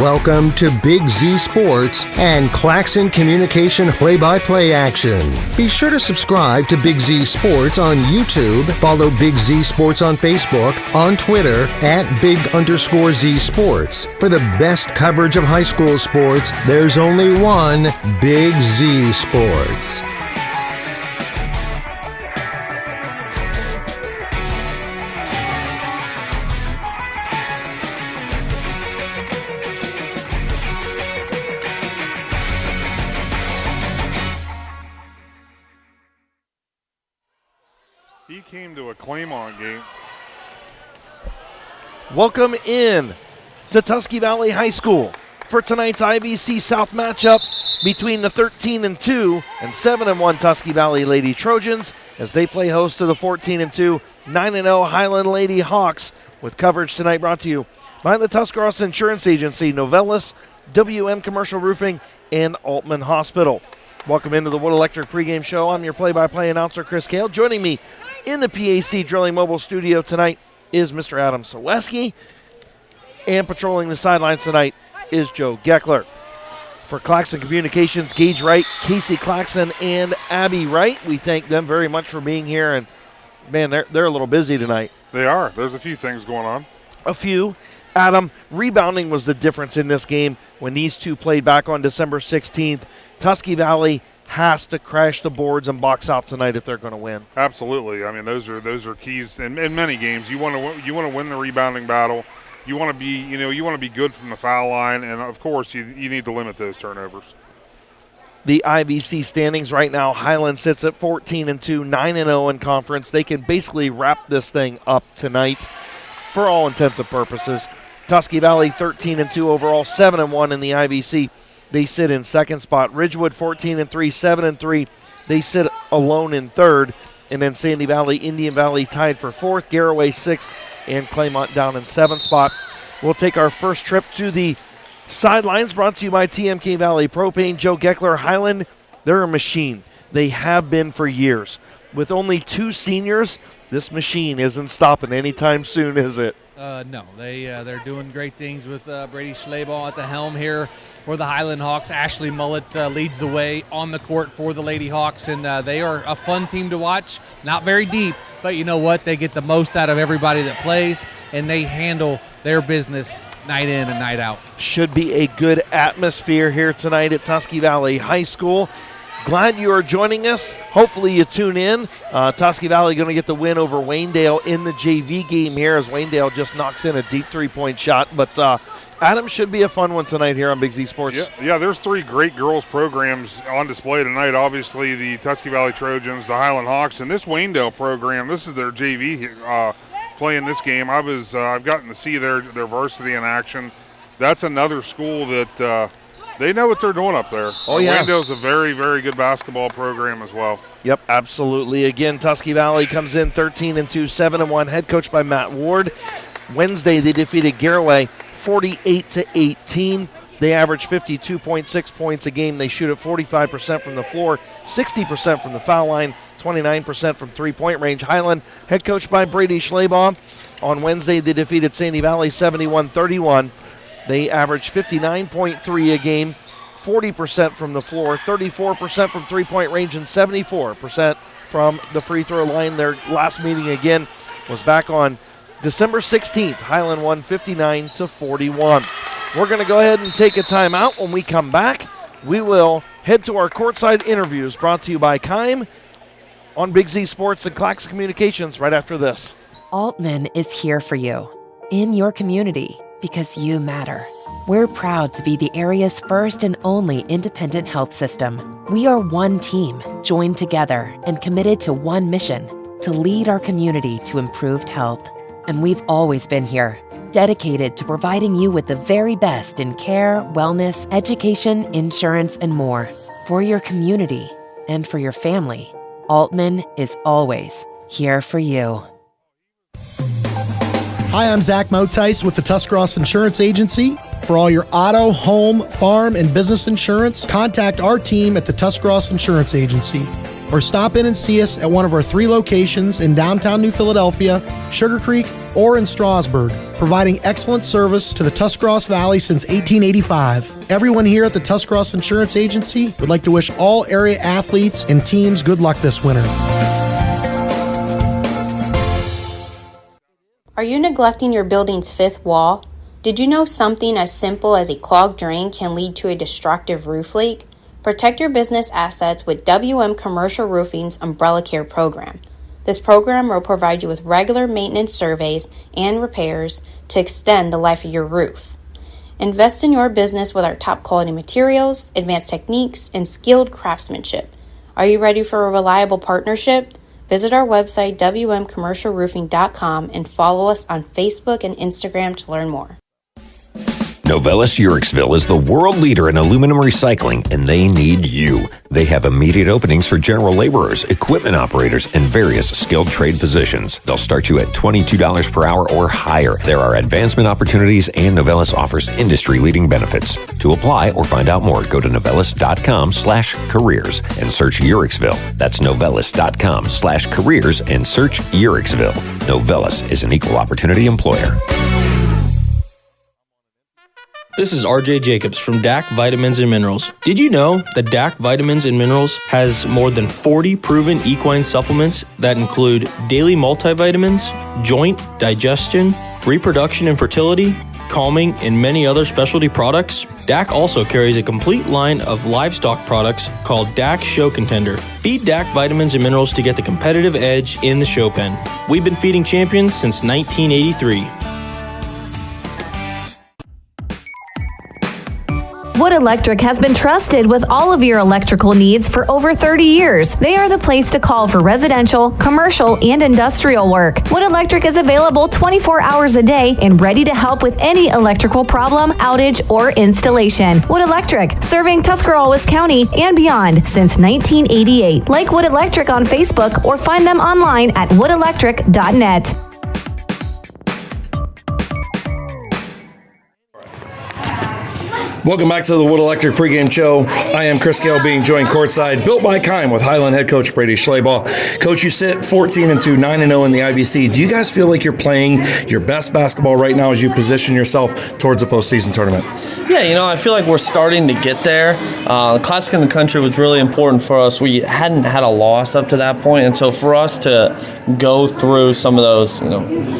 Welcome to Big Z Sports and Claxon Communication play-by-play action. Be sure to subscribe to Big Z Sports on YouTube. Follow Big Z Sports on Facebook, on Twitter @Big_Z Sports. For the best coverage of high school sports, there's only one Big Z Sports. He came to a Claymont game. Welcome in to Tusky Valley High School for tonight's I.V.C. South matchup between the 13-2 and 7-1 Tusky Valley Lady Trojans as they play host to the 14-2, 9-0 Highland Lady Hawks, with coverage tonight brought to you by the Tuscarawas Insurance Agency, Novellus, WM Commercial Roofing, and Altman Hospital. Welcome into the Wood Electric pregame show. I'm your play-by-play announcer, Chris Kale. Joining me in the PAC Drilling Mobile studio tonight is Mr. Adam Selesky. And patrolling the sidelines tonight is Joe Geckler. For Claxon Communications, Gage Wright, Casey Claxon, and Abby Wright, we thank them very much for being here. And, man, they're a little busy tonight. They are. There's a few things going on. A few. Adam, rebounding was the difference in this game when these two played back on December 16th. Tusky Valley has to crash the boards and box out tonight if they're going to win. Absolutely. I mean, those are keys in many games. You want to win the rebounding battle. You want to be good from the foul line, and of course you need to limit those turnovers. The I.V.C. standings right now, Hiland sits at 14-2, 9-0 in conference. They can basically wrap this thing up tonight for all intents and purposes. Tusky Valley 13-2 overall, 7-1 in the I.V.C. They sit in second spot. Ridgewood 14-3, 7-3. They sit alone in third. And then Sandy Valley, Indian Valley tied for fourth. Garraway sixth, and Claymont down in seventh spot. We'll take our first trip to the sidelines, brought to you by TMK Valley Propane. Joe Geckler, Highland, they're a machine. They have been for years. With only two seniors, this machine isn't stopping anytime soon, is it? No, they're doing great things with Brady Schleybaugh at the helm here for the Highland Hawks. Ashley Mullett leads the way on the court for the Lady Hawks, and they are a fun team to watch. Not very deep, but you know what? They get the most out of everybody that plays, and they handle their business night in and night out. Should be a good atmosphere here tonight at Tusky Valley High School. Glad you are joining us. Hopefully you tune in. Tusky Valley going to get the win over Waynedale in the JV game here as Waynedale just knocks in a deep three-point shot. But Adam, should be a fun one tonight here on Big Z Sports. Yeah, there's three great girls programs on display tonight. Obviously the Tusky Valley Trojans, the Highland Hawks, and this Waynedale program. This is their JV playing this game. I've gotten to see their varsity in action. That's another school that they know what they're doing up there. Oh, yeah. Waynedale's a very, very good basketball program as well. Yep, absolutely. Again, Tusky Valley comes in 13-2, 7-1, head coached by Matt Ward. Wednesday, they defeated Garraway 48-18. They average 52.6 points a game. They shoot at 45% from the floor, 60% from the foul line, 29% from three-point range. Highland, head coached by Brady Schleybaugh. On Wednesday, they defeated Sandy Valley 71-31. They average 59.3 a game, 40% from the floor, 34% from three-point range, and 74% from the free throw line. Their last meeting, again, was back on December 16th. Highland won 59-41. We're going to go ahead and take a timeout. When we come back, we will head to our courtside interviews brought to you by Keim on Big Z Sports and Claxon Communications right after this. Altman is here for you, in your community, because you matter. We're proud to be the area's first and only independent health system. We are one team, joined together and committed to one mission, to lead our community to improved health. And we've always been here, dedicated to providing you with the very best in care, wellness, education, insurance, and more. For your community and for your family, Altman is always here for you. Hi, I'm Zach Motice with the Tuscarawas Insurance Agency. For all your auto, home, farm, and business insurance, contact our team at the Tuscarawas Insurance Agency. Or stop in and see us at one of our 3 locations in downtown New Philadelphia, Sugar Creek, or in Strasburg, providing excellent service to the Tuscarawas Valley since 1885. Everyone here at the Tuscarawas Insurance Agency would like to wish all area athletes and teams good luck this winter. Are you neglecting your building's fifth wall? Did you know something as simple as a clogged drain can lead to a destructive roof leak? Protect your business assets with WM Commercial Roofing's Umbrella Care program. This program will provide you with regular maintenance surveys and repairs to extend the life of your roof. Invest in your business with our top quality materials, advanced techniques, and skilled craftsmanship. Are you ready for a reliable partnership? Visit our website, wmcommercialroofing.com, and follow us on Facebook and Instagram to learn more. Novelis Uriksville is the world leader in aluminum recycling, and they need you. They have immediate openings for general laborers, equipment operators, and various skilled trade positions. They'll start you at $22 per hour or higher. There are advancement opportunities, and Novelis offers industry-leading benefits. To apply or find out more, go to novelis.com/careers and search Uriksville. That's novelis.com/careers and search Uriksville. Novelis is an equal opportunity employer. This is RJ Jacobs from DAC Vitamins and Minerals. Did you know that DAC Vitamins and Minerals has more than 40 proven equine supplements that include daily multivitamins, joint, digestion, reproduction and fertility, calming, and many other specialty products? DAC also carries a complete line of livestock products called DAC Show Contender. Feed DAC Vitamins and Minerals to get the competitive edge in the show pen. We've been feeding champions since 1983. Wood Electric has been trusted with all of your electrical needs for over 30 years. They are the place to call for residential, commercial, and industrial work. Wood Electric is available 24 hours a day and ready to help with any electrical problem, outage, or installation. Wood Electric, serving Tuscarawas County and beyond since 1988. Like Wood Electric on Facebook or find them online at woodelectric.net. Welcome back to the Wood Electric pregame show. I am Chris Gale, being joined courtside, built by Kime, with Highland head coach Brady Schleybaugh. Coach, you sit 14-2, 9-0 in the I.V.C. Do you guys feel like you're playing your best basketball right now as you position yourself towards the postseason tournament? Yeah, I feel like we're starting to get there. Classic in the country was really important for us. We hadn't had a loss up to that point, and so for us to go through some of those,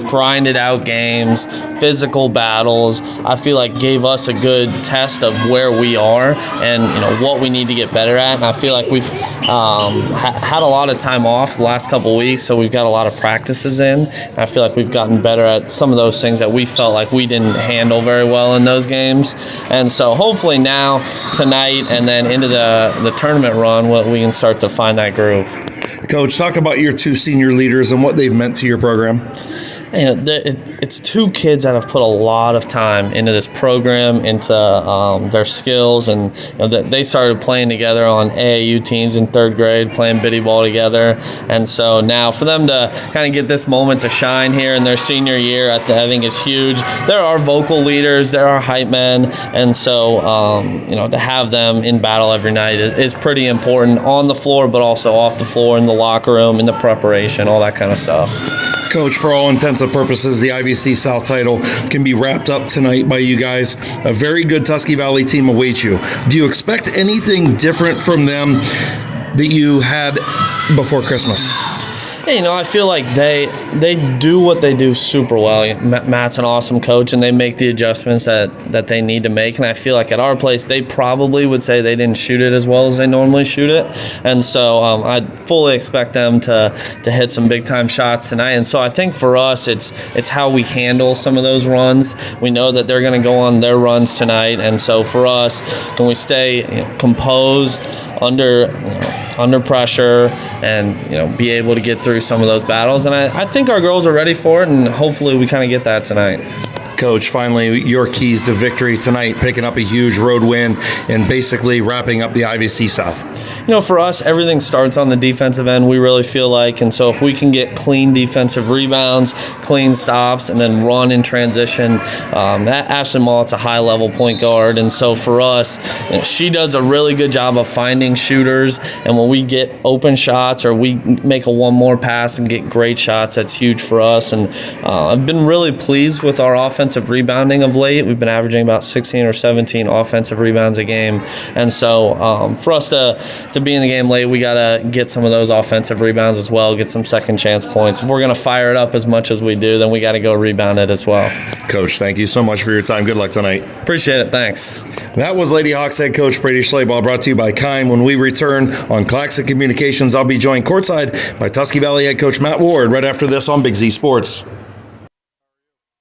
grinded out games, physical battles, I feel like gave us a good test of where we are and what we need to get better at. And I feel like we've had a lot of time off the last couple of weeks, so we've got a lot of practices in. And I feel like we've gotten better at some of those things that we felt like we didn't handle very well in those games. And so hopefully now, tonight, and then into the tournament run, we can start to find that groove. Coach, talk about your two senior leaders and what they've meant to your program. It's two kids that have put a lot of time into this program, into their skills, and they started playing together on AAU teams in third grade, playing biddy ball together, and so now for them to kind of get this moment to shine here in their senior year, I think is huge. There are vocal leaders, there are hype men, and so to have them in battle every night is pretty important on the floor, but also off the floor, in the locker room, in the preparation, all that kind of stuff. Coach, for all intents and purposes, the I.V.C. South title can be wrapped up tonight by you guys. A very good Tusky Valley team awaits you. Do you expect anything different from them that you had before Christmas? I feel like they do what they do super well. Matt's an awesome coach, and they make the adjustments that they need to make. And I feel like at our place, they probably would say they didn't shoot it as well as they normally shoot it. And so I fully expect them to hit some big-time shots tonight. And so I think for us, it's how we handle some of those runs. We know that they're going to go on their runs tonight. And so for us, can we stay composed, under pressure, and be able to get through some of those battles, and I think our girls are ready for it, and hopefully we kind of get that tonight. Coach, finally, your keys to victory tonight, picking up a huge road win and basically wrapping up the I.V.C. South. For us, everything starts on the defensive end, we really feel like. And so if we can get clean defensive rebounds, clean stops, and then run in transition, Ashley Mollett's a high-level point guard. And so for us, she does a really good job of finding shooters. And when we get open shots or we make a one more pass and get great shots, that's huge for us. And I've been really pleased with our offensive rebounding of late. We've been averaging about 16 or 17 offensive rebounds a game. And so for us to be in the game late, we got to get some of those offensive rebounds as well, get some second chance points. If we're going to fire it up as much as we do, then we got to go rebound it as well. Coach, thank you so much for your time. Good luck tonight. Appreciate it. Thanks. That was Lady Hawks head coach Brady Schleybaugh, brought to you by Kime. When we return on Claxon Communications, I'll be joined courtside by Tusky Valley head coach Matt Ward right after this on Big Z Sports.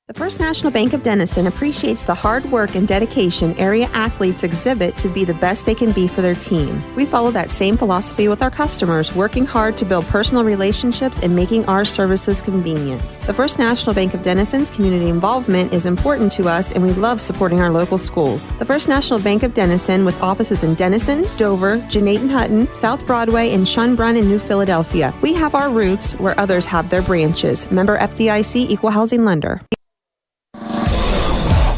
The First National Bank of Denison appreciates the hard work and dedication area athletes exhibit to be the best they can be for their team. We follow that same philosophy with our customers, working hard to build personal relationships and making our services convenient. The First National Bank of Denison's community involvement is important to us, and we love supporting our local schools. The First National Bank of Denison, with offices in Denison, Dover, Jeanette Hutton, South Broadway, and Schönbrunn in New Philadelphia. We have our roots where others have their branches. Member FDIC, Equal Housing Lender.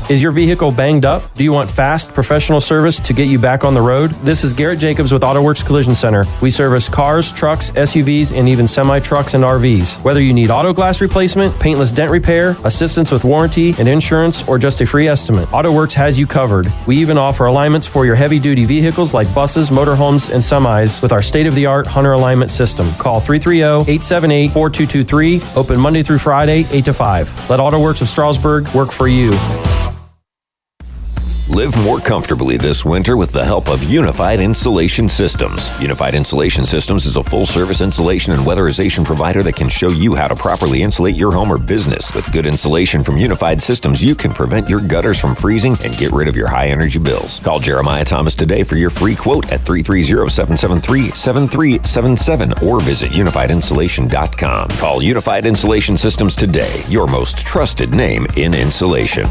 Is your vehicle banged up? Do you want fast, professional service to get you back on the road? This is Garrett Jacobs with AutoWorks Collision Center. We service cars, trucks, SUVs, and even semi-trucks and RVs. Whether you need auto glass replacement, paintless dent repair, assistance with warranty and insurance, or just a free estimate, AutoWorks has you covered. We even offer alignments for your heavy-duty vehicles like buses, motorhomes, and semis with our state-of-the-art Hunter alignment system. Call 330-878-4223. Open Monday through Friday, 8 to 5. Let AutoWorks of Strasburg work for you. Live more comfortably this winter with the help of Unified Insulation Systems. Unified Insulation Systems is a full-service insulation and weatherization provider that can show you how to properly insulate your home or business. With good insulation from Unified Systems, you can prevent your gutters from freezing and get rid of your high-energy bills. Call Jeremiah Thomas today for your free quote at 330-773-7377 or visit unifiedinsulation.com. Call Unified Insulation Systems today, your most trusted name in insulation.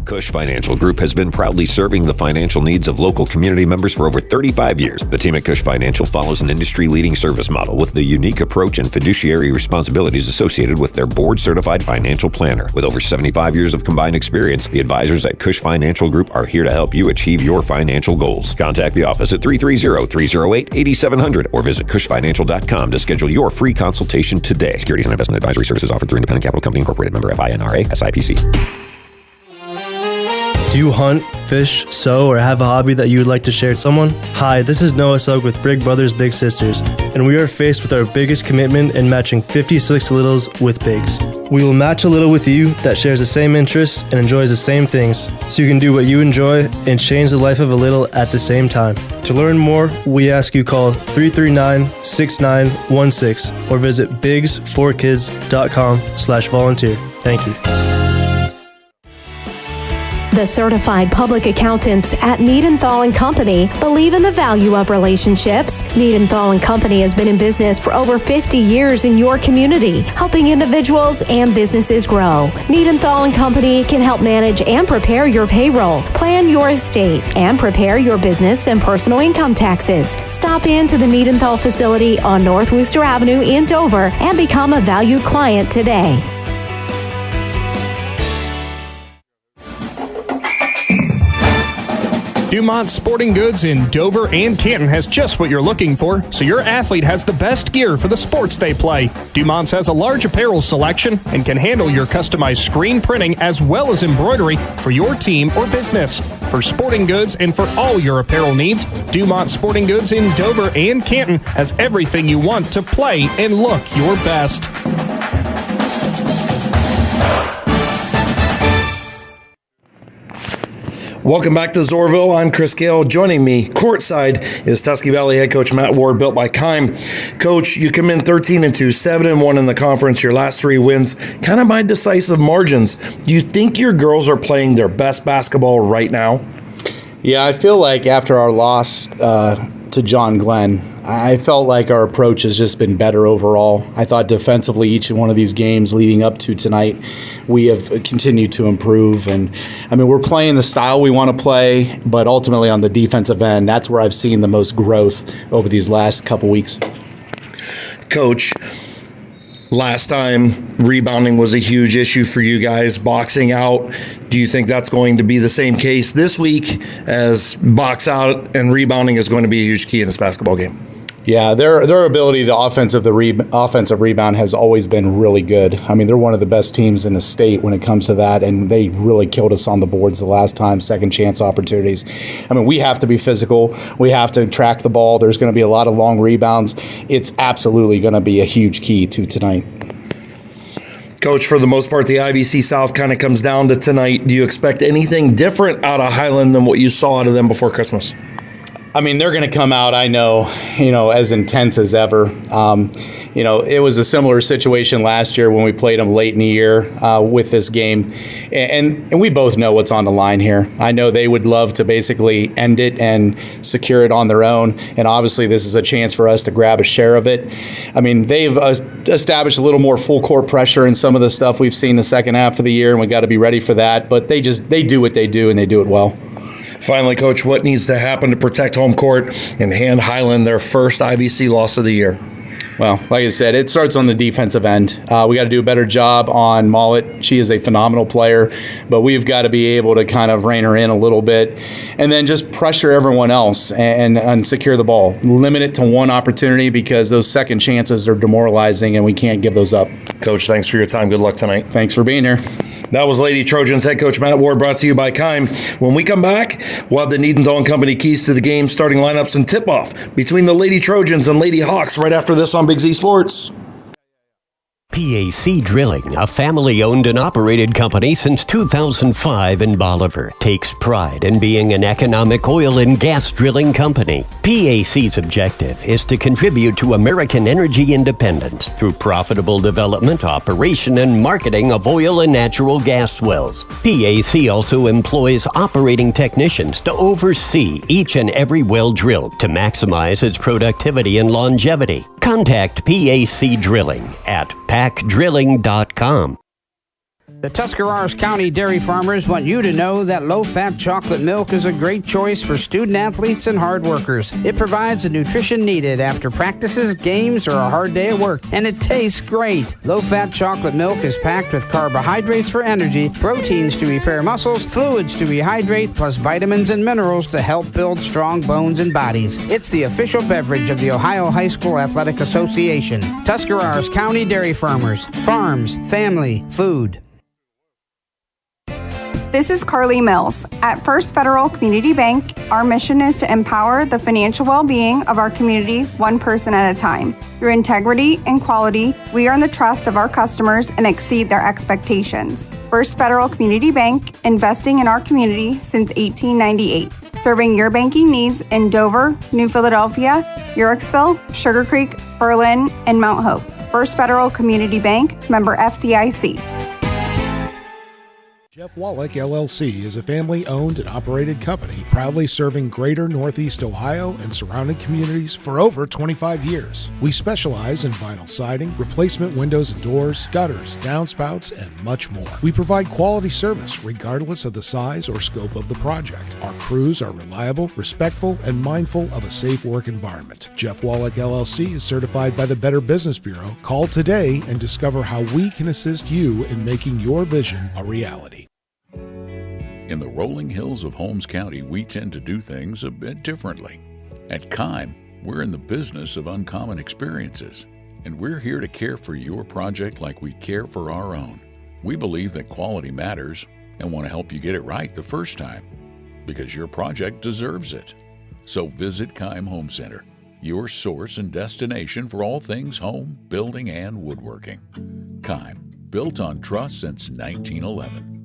Cush Financial Group has been proudly serving the financial needs of local community members for over 35 years. The team at Cush Financial follows an industry-leading service model with the unique approach and fiduciary responsibilities associated with their board-certified financial planner. With over 75 years of combined experience, the advisors at Cush Financial Group are here to help you achieve your financial goals. Contact the office at 330-308-8700 or visit cushfinancial.com to schedule your free consultation today. Securities and investment advisory services offered through Independent Capital Company Incorporated, member FINRA, SIPC. Do you hunt, fish, sew, or have a hobby that you would like to share with someone? Hi, this is Noah Sugg with Big Brothers Big Sisters, and we are faced with our biggest commitment in matching 56 littles with bigs. We will match a little with you that shares the same interests and enjoys the same things, so you can do what you enjoy and change the life of a little at the same time. To learn more, we ask you call 339-6916 or visit bigs4kids.com/volunteer. Thank you. The certified public accountants at Niedenthal & Company believe in the value of relationships. Niedenthal & Company has been in business for over 50 years in your community, helping individuals and businesses grow. Niedenthal & Company can help manage and prepare your payroll, plan your estate, and prepare your business and personal income taxes. Stop into the Niedenthal facility on North Worcester Avenue in Dover and become a valued client today. Dumont Sporting Goods in Dover and Canton has just what you're looking for, so your athlete has the best gear for the sports they play. Dumont's has a large apparel selection and can handle your customized screen printing as well as embroidery for your team or business. For sporting goods and for all your apparel needs, Dumont Sporting Goods in Dover and Canton has everything you want to play and look your best. Welcome back to Zorville. I'm Chris Gale. Joining me courtside is Tusky Valley head coach Matt Ward, built by Kime. Coach, you come in 13-2, 7-1 in the conference. Your last 3 wins, kind of by decisive margins. Do you think your girls are playing their best basketball right now? Yeah, I feel like after our loss to John Glenn, I felt like our approach has just been better overall. I thought defensively, each one of these games leading up to tonight, we have continued to improve. And I mean, we're playing the style we want to play, but ultimately on the defensive end, that's where I've seen the most growth over these last couple weeks. Coach, last time rebounding was a huge issue for you guys, boxing out. Do you think that's going to be the same case this week, as box out and rebounding is going to be a huge key in this basketball game? Yeah, their ability to offensive rebound has always been really good. I mean, they're one of the best teams in the state when it comes to that, and they really killed us on the boards the last time, second chance opportunities. I mean, we have to be physical. We have to track the ball. There's going to be a lot of long rebounds. It's absolutely going to be a huge key to tonight. Coach, for the most part, the I.V.C South kind of comes down to tonight. Do you expect anything different out of Highland than what you saw out of them before Christmas? I mean, they're going to come out, I know, as intense as ever. It was a similar situation last year when we played them late in the year with this game. And we both know what's on the line here. I know they would love to basically end it and secure it on their own. And obviously, this is a chance for us to grab a share of it. I mean, they've established a little more full court pressure in some of the stuff we've seen the second half of the year, and we got to be ready for that. But they do what they do, and they do it well. Finally, Coach, what needs to happen to protect home court and hand Highland their first I.V.C loss of the year? Well, like I said, it starts on the defensive end. We got to do a better job on Mollett. She is a phenomenal player, but we've got to be able to kind of rein her in a little bit and then just pressure everyone else and secure the ball. Limit it to one opportunity, because those second chances are demoralizing and we can't give those up. Coach, thanks for your time. Good luck tonight. Thanks for being here. That was Lady Trojans head coach Matt Ward, brought to you by Keim. When we come back, we'll have the Needenthal & Company keys to the game, starting lineups and tip-off between the Lady Trojans and Lady Hawks right after this on Big Z Sports. I.V.C Drilling, a family-owned and operated company since 2005 in Bolivar, takes pride in being an economic oil and gas drilling company. I.V.C's objective is to contribute to American energy independence through profitable development, operation, and marketing of oil and natural gas wells. I.V.C also employs operating technicians to oversee each and every well drilled to maximize its productivity and longevity. Contact I.V.C Drilling at packdrilling.com. The Tuscarawas County dairy farmers want you to know that low-fat chocolate milk is a great choice for student athletes and hard workers. It provides the nutrition needed after practices, games, or a hard day at work, and it tastes great. Low-fat chocolate milk is packed with carbohydrates for energy, proteins to repair muscles, fluids to rehydrate, plus vitamins and minerals to help build strong bones and bodies. It's the official beverage of the Ohio High School Athletic Association. Tuscarawas County dairy farmers. Farms, family, food. This is Carly Mills. At First Federal Community Bank, our mission is to empower the financial well-being of our community one person at a time. Through integrity and quality, we earn the trust of our customers and exceed their expectations. First Federal Community Bank, investing in our community since 1898. Serving your banking needs in Dover, New Philadelphia, Yorksville, Sugar Creek, Berlin, and Mount Hope. First Federal Community Bank, member FDIC. Jeff Wallach, LLC is a family-owned and operated company proudly serving greater Northeast Ohio and surrounding communities for over 25 years. We specialize in vinyl siding, replacement windows and doors, gutters, downspouts, and much more. We provide quality service regardless of the size or scope of the project. Our crews are reliable, respectful, and mindful of a safe work environment. Jeff Wallach, LLC is certified by the Better Business Bureau. Call today and discover how we can assist you in making your vision a reality. In the rolling hills of Holmes County, we tend to do things a bit differently. At Keim, we're in the business of uncommon experiences, and we're here to care for your project like we care for our own. We believe that quality matters and want to help you get it right the first time, because your project deserves it. So visit Keim Home Center, your source and destination for all things home, building, and woodworking. Keim, built on trust since 1911.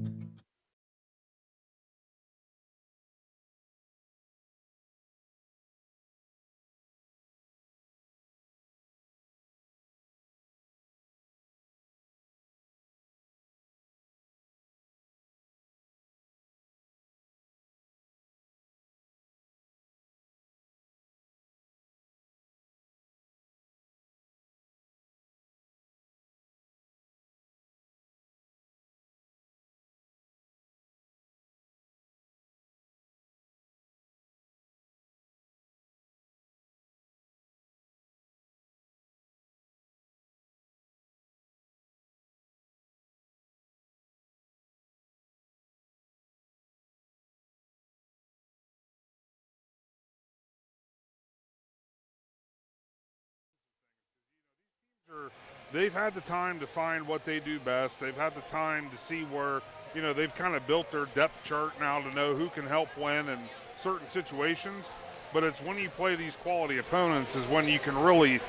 They've had the time to find what they do best. They've had the time to see where, they've kind of built their depth chart now to know who can help win in certain situations. But it's when you play these quality opponents is when you can really,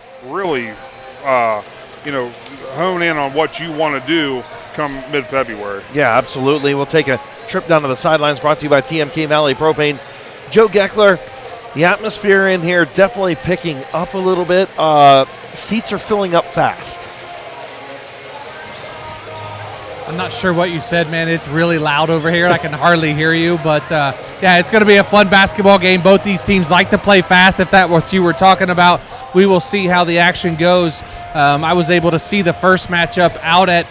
hone in on what you want to do come mid-February. Yeah, absolutely. We'll take a trip down to the sidelines, brought to you by TMK Valley Propane. Joe Geckler, the atmosphere in here definitely picking up a little bit. Seats are filling up fast. I'm not sure what you said, man. It's really loud over here. I can hardly hear you. But, yeah, it's going to be a fun basketball game. Both these teams like to play fast. If that's what you were talking about, we will see how the action goes. I was able to see the first matchup out at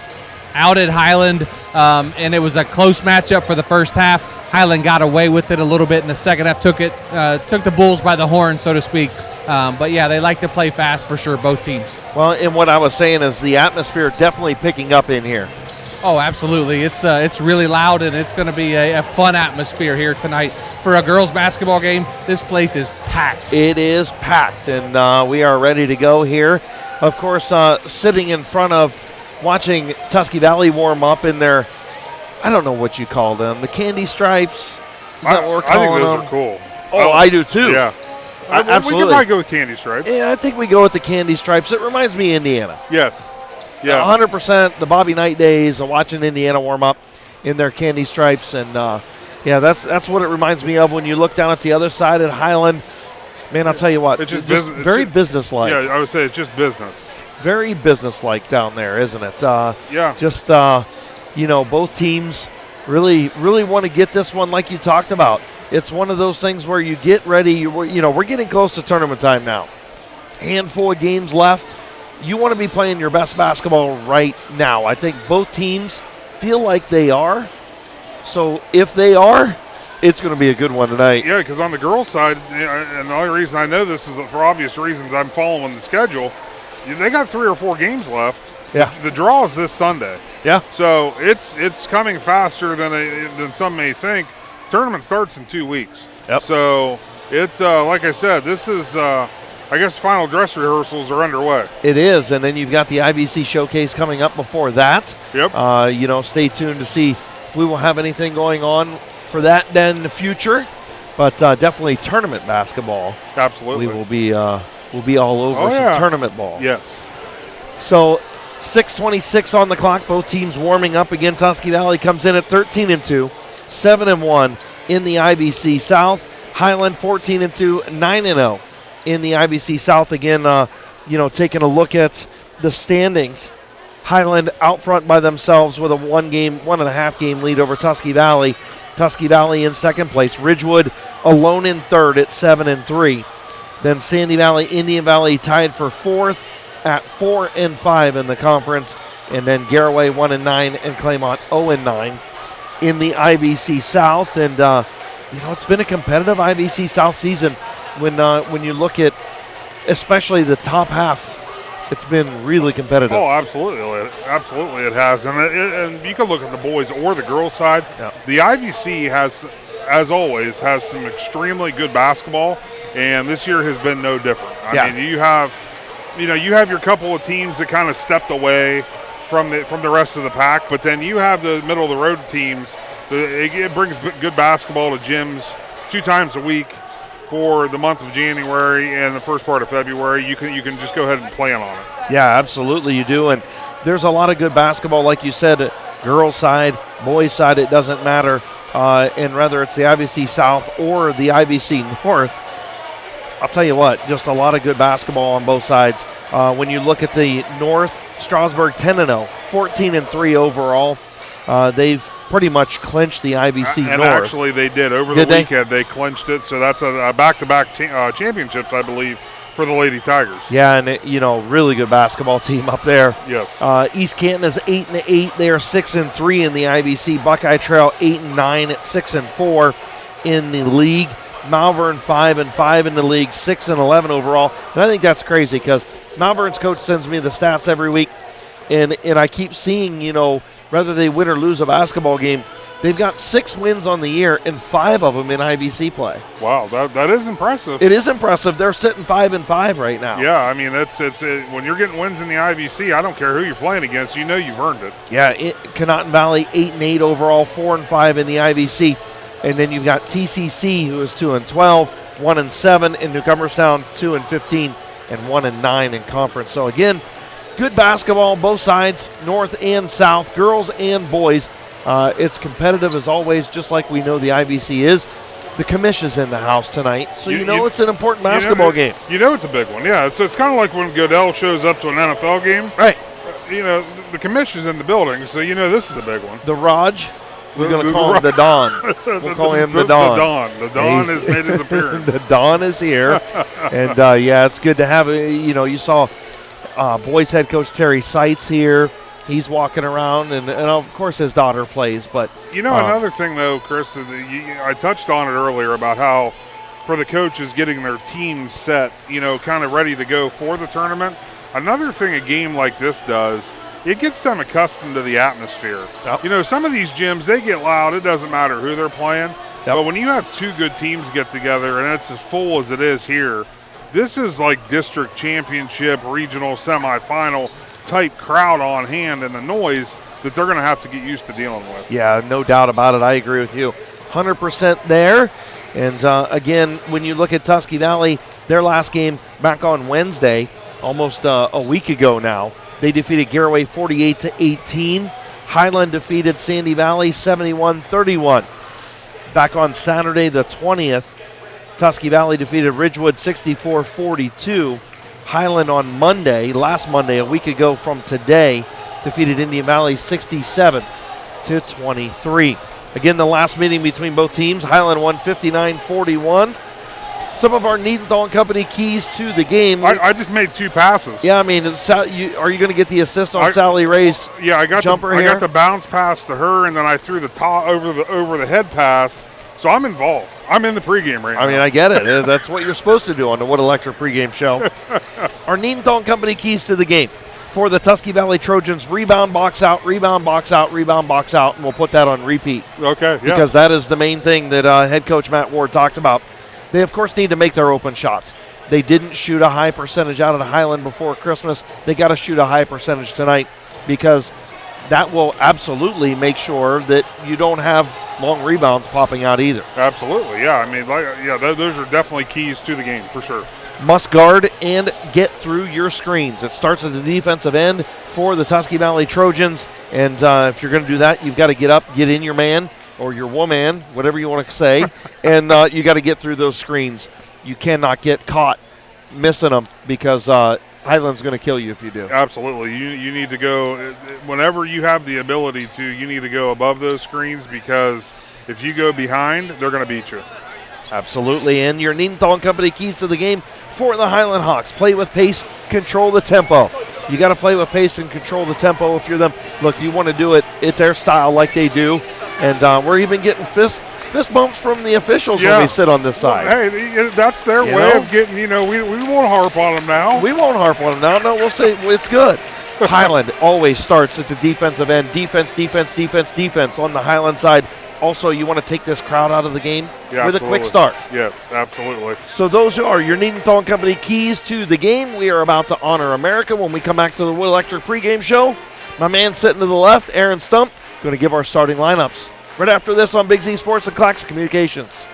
Hiland, and it was a close matchup for the first half. Hiland got away with it a little bit in the second half, took the Bulls by the horn, so to speak. But, yeah, they like to play fast for sure, both teams. Well, and what I was saying is the atmosphere definitely picking up in here. Oh, absolutely. It's really loud, and it's going to be a fun atmosphere here tonight. For a girls basketball game, this place is packed. It is packed, and we are ready to go here. Of course, sitting in front of watching Tusky Valley warm up in their, I don't know what you call them, the candy stripes. Is that what we're calling I think those them? are cool. Oh, I do too. Yeah. Absolutely. We could probably go with candy stripes. Yeah, I think we go with the candy stripes. It reminds me of Indiana. Yes. Yeah, 100%. The Bobby Knight days of watching Indiana warm up in their candy stripes, and that's what it reminds me of when you look down at the other side at Hiland. Man, I'll tell you what, it's just very businesslike. Yeah, I would say it's just business. Very businesslike down there, isn't it? Yeah. Just both teams really want to get this one, like you talked about. It's one of those things where you get ready. We're getting close to tournament time now. Handful of games left. You want to be playing your best basketball right now. I think both teams feel like they are. So if they are, it's going to be a good one tonight. Yeah, because on the girls' side, and the only reason I know this is for obvious reasons, I'm following the schedule. They got 3 or 4 games left. Yeah. The draw is this Sunday. Yeah. So it's coming faster than some may think. Tournament starts in 2 weeks. Yep. So like I said, this is. I guess final dress rehearsals are underway. It is, and then you've got the I.V.C showcase coming up before that. Yep. Stay tuned to see if we will have anything going on for that then in the future. But definitely tournament basketball. Absolutely. We will be all over some tournament ball. Yes. So 6:26 on the clock. Both teams warming up again. Tusky Valley comes in at 13-2, 7-1 in the I.V.C South. Hiland 14-2, 9-0. In the I.V.C South again, taking a look at the standings. Hiland out front by themselves with a 1.5 game lead over Tusky Valley. Tusky Valley in second place. Ridgewood alone in third at 7-3. Then Sandy Valley, Indian Valley tied for fourth at 4-5 in the conference. And then Garaway 1-9 and Claymont 0-9 in the I.V.C South. And it's been a competitive I.V.C South season. When you look at especially the top half, it's been really competitive. Oh, absolutely it has, and you can look at the boys or the girls side. Yeah. The I.V.C has, as always, has some extremely good basketball, and this year has been no different. I mean, you have your couple of teams that kind of stepped away from the rest of the pack, but then you have the middle of the road teams. It brings good basketball to gyms 2 times a week. For the month of January and the first part of February, you can just go ahead and plan on it. Yeah, absolutely you do. And there's a lot of good basketball, like you said, girls side, boys side, it doesn't matter. And whether it's the I.V.C South or the I.V.C North, I'll tell you what, just a lot of good basketball on both sides. When you look at the North, Strasburg 10-0, 14-3 overall. They've pretty much clinched the I.V.C North. And actually they did. Over the weekend they clinched it, so that's a back-to-back championships, I believe, for the Lady Tigers. Yeah, and really good basketball team up there. Yes. East Canton is 8-8. They are 6-3 in the I.V.C. Buckeye Trail 8-9 at 6-4 in the league. Malvern 5-5 in the league, 6-11 overall. And I think that's crazy because Malvern's coach sends me the stats every week, and I keep seeing, whether they win or lose a basketball game, They've got 6 wins on the year and 5 of them in I.V.C. play. Wow, that is impressive. It is impressive. They're sitting 5-5 right now. Yeah, I mean, it's when you're getting wins in the I.V.C., I don't care who you're playing against. You know you've earned it. Yeah, Conotton Valley 8-8 overall, 4-5 in the I.V.C. And then you've got TCC, who is 2-12, 1-7 in New Cumberstown, 2-15, and 1-9 in conference. So again, good basketball, both sides, north and south, girls and boys. It's competitive as always, just like we know the I.V.C. is. The commission's in the house tonight, so you know it's an important basketball game. You know it's a big one, yeah. It's kind of like when Goodell shows up to an NFL game. Right. You know, the commission's in the building, so you know this is a big one. The Raj, we're going to call him the Don. We'll call him the Don. The Don has made his appearance. The Don is here. And, yeah, it's good to have it. You know, you saw boys head coach Terry Seitz here. He's walking around, and of course his daughter plays. But you know, another thing, though, Chris, I touched on it earlier about how for the coaches getting their teams set, you know, kind of ready to go for the tournament. Another thing a game like this does, it gets them accustomed to the atmosphere. Yep. You know, some of these gyms, they get loud. It doesn't matter who they're playing. Yep. But when you have 2 good teams get together and it's as full as it is here, this is like district championship, regional, semifinal type crowd on hand, and the noise that they're going to have to get used to dealing with. Yeah, no doubt about it. I agree with you. 100% there. And again, when you look at Tusky Valley, their last game back on Wednesday, almost a week ago now, they defeated Garaway 48-18. Hiland defeated Sandy Valley 71-31. Back on Saturday the 20th, Tusky Valley defeated Ridgewood 64-42. Hiland on Monday, last Monday, a week ago from today, defeated Indian Valley 67-23. Again, the last meeting between both teams, Hiland won 59-41. Some of our Needenthal and Company keys to the game. I just made 2 passes. Yeah, I mean, are you going to get the assist on Sally Ray's jumper here? I got the bounce pass to her, and then I threw the top over the head pass. So I'm involved. I'm in the pregame right now. I mean, I get it. That's what you're supposed to do on the Wood Electric pregame show. Our Needenthal and Company keys to the game. For the Tusky Valley Trojans, rebound, box out, rebound, box out, rebound, box out, and we'll put that on repeat. Okay, yeah. Because that is the main thing that head coach Matt Ward talks about. They, of course, need to make their open shots. They didn't shoot a high percentage out of the Highland before Christmas. They got to shoot a high percentage tonight because that will absolutely make sure that you don't have long rebounds popping out either. Absolutely, yeah. I mean, those are definitely keys to the game for sure. Must guard and get through your screens. It starts at the defensive end for the Tusky Valley Trojans, and if you're going to do that, you've got to get up, get in your man or your woman, whatever you want to say, and you got to get through those screens. You cannot get caught missing them because Highland's going to kill you if you do. Absolutely. You need to go, whenever you have the ability to, you need to go above those screens because if you go behind, they're going to beat you. Absolutely. And your Needenthal and Company keys to the game for the Highland Hawks. Play with pace, control the tempo. You got to play with pace and control the tempo if you're them. Look, you want to do it at their style like they do. And we're even getting fist bumps from the officials when we sit on this side. Well, hey, that's their way of getting, we won't harp on them now. We won't harp on them now. No, we'll say it's good. Highland always starts at the defensive end. Defense on the Highland side. Also, you want to take this crowd out of the game with a quick start. Yes, absolutely. So those are your Needenthal and Company keys to the game. We are about to honor America when we come back to the Wood Electric pregame show. My man sitting to the left, Aaron Stump, going to give our starting lineups. Right after this on Big Z Sports and Claxon Communications.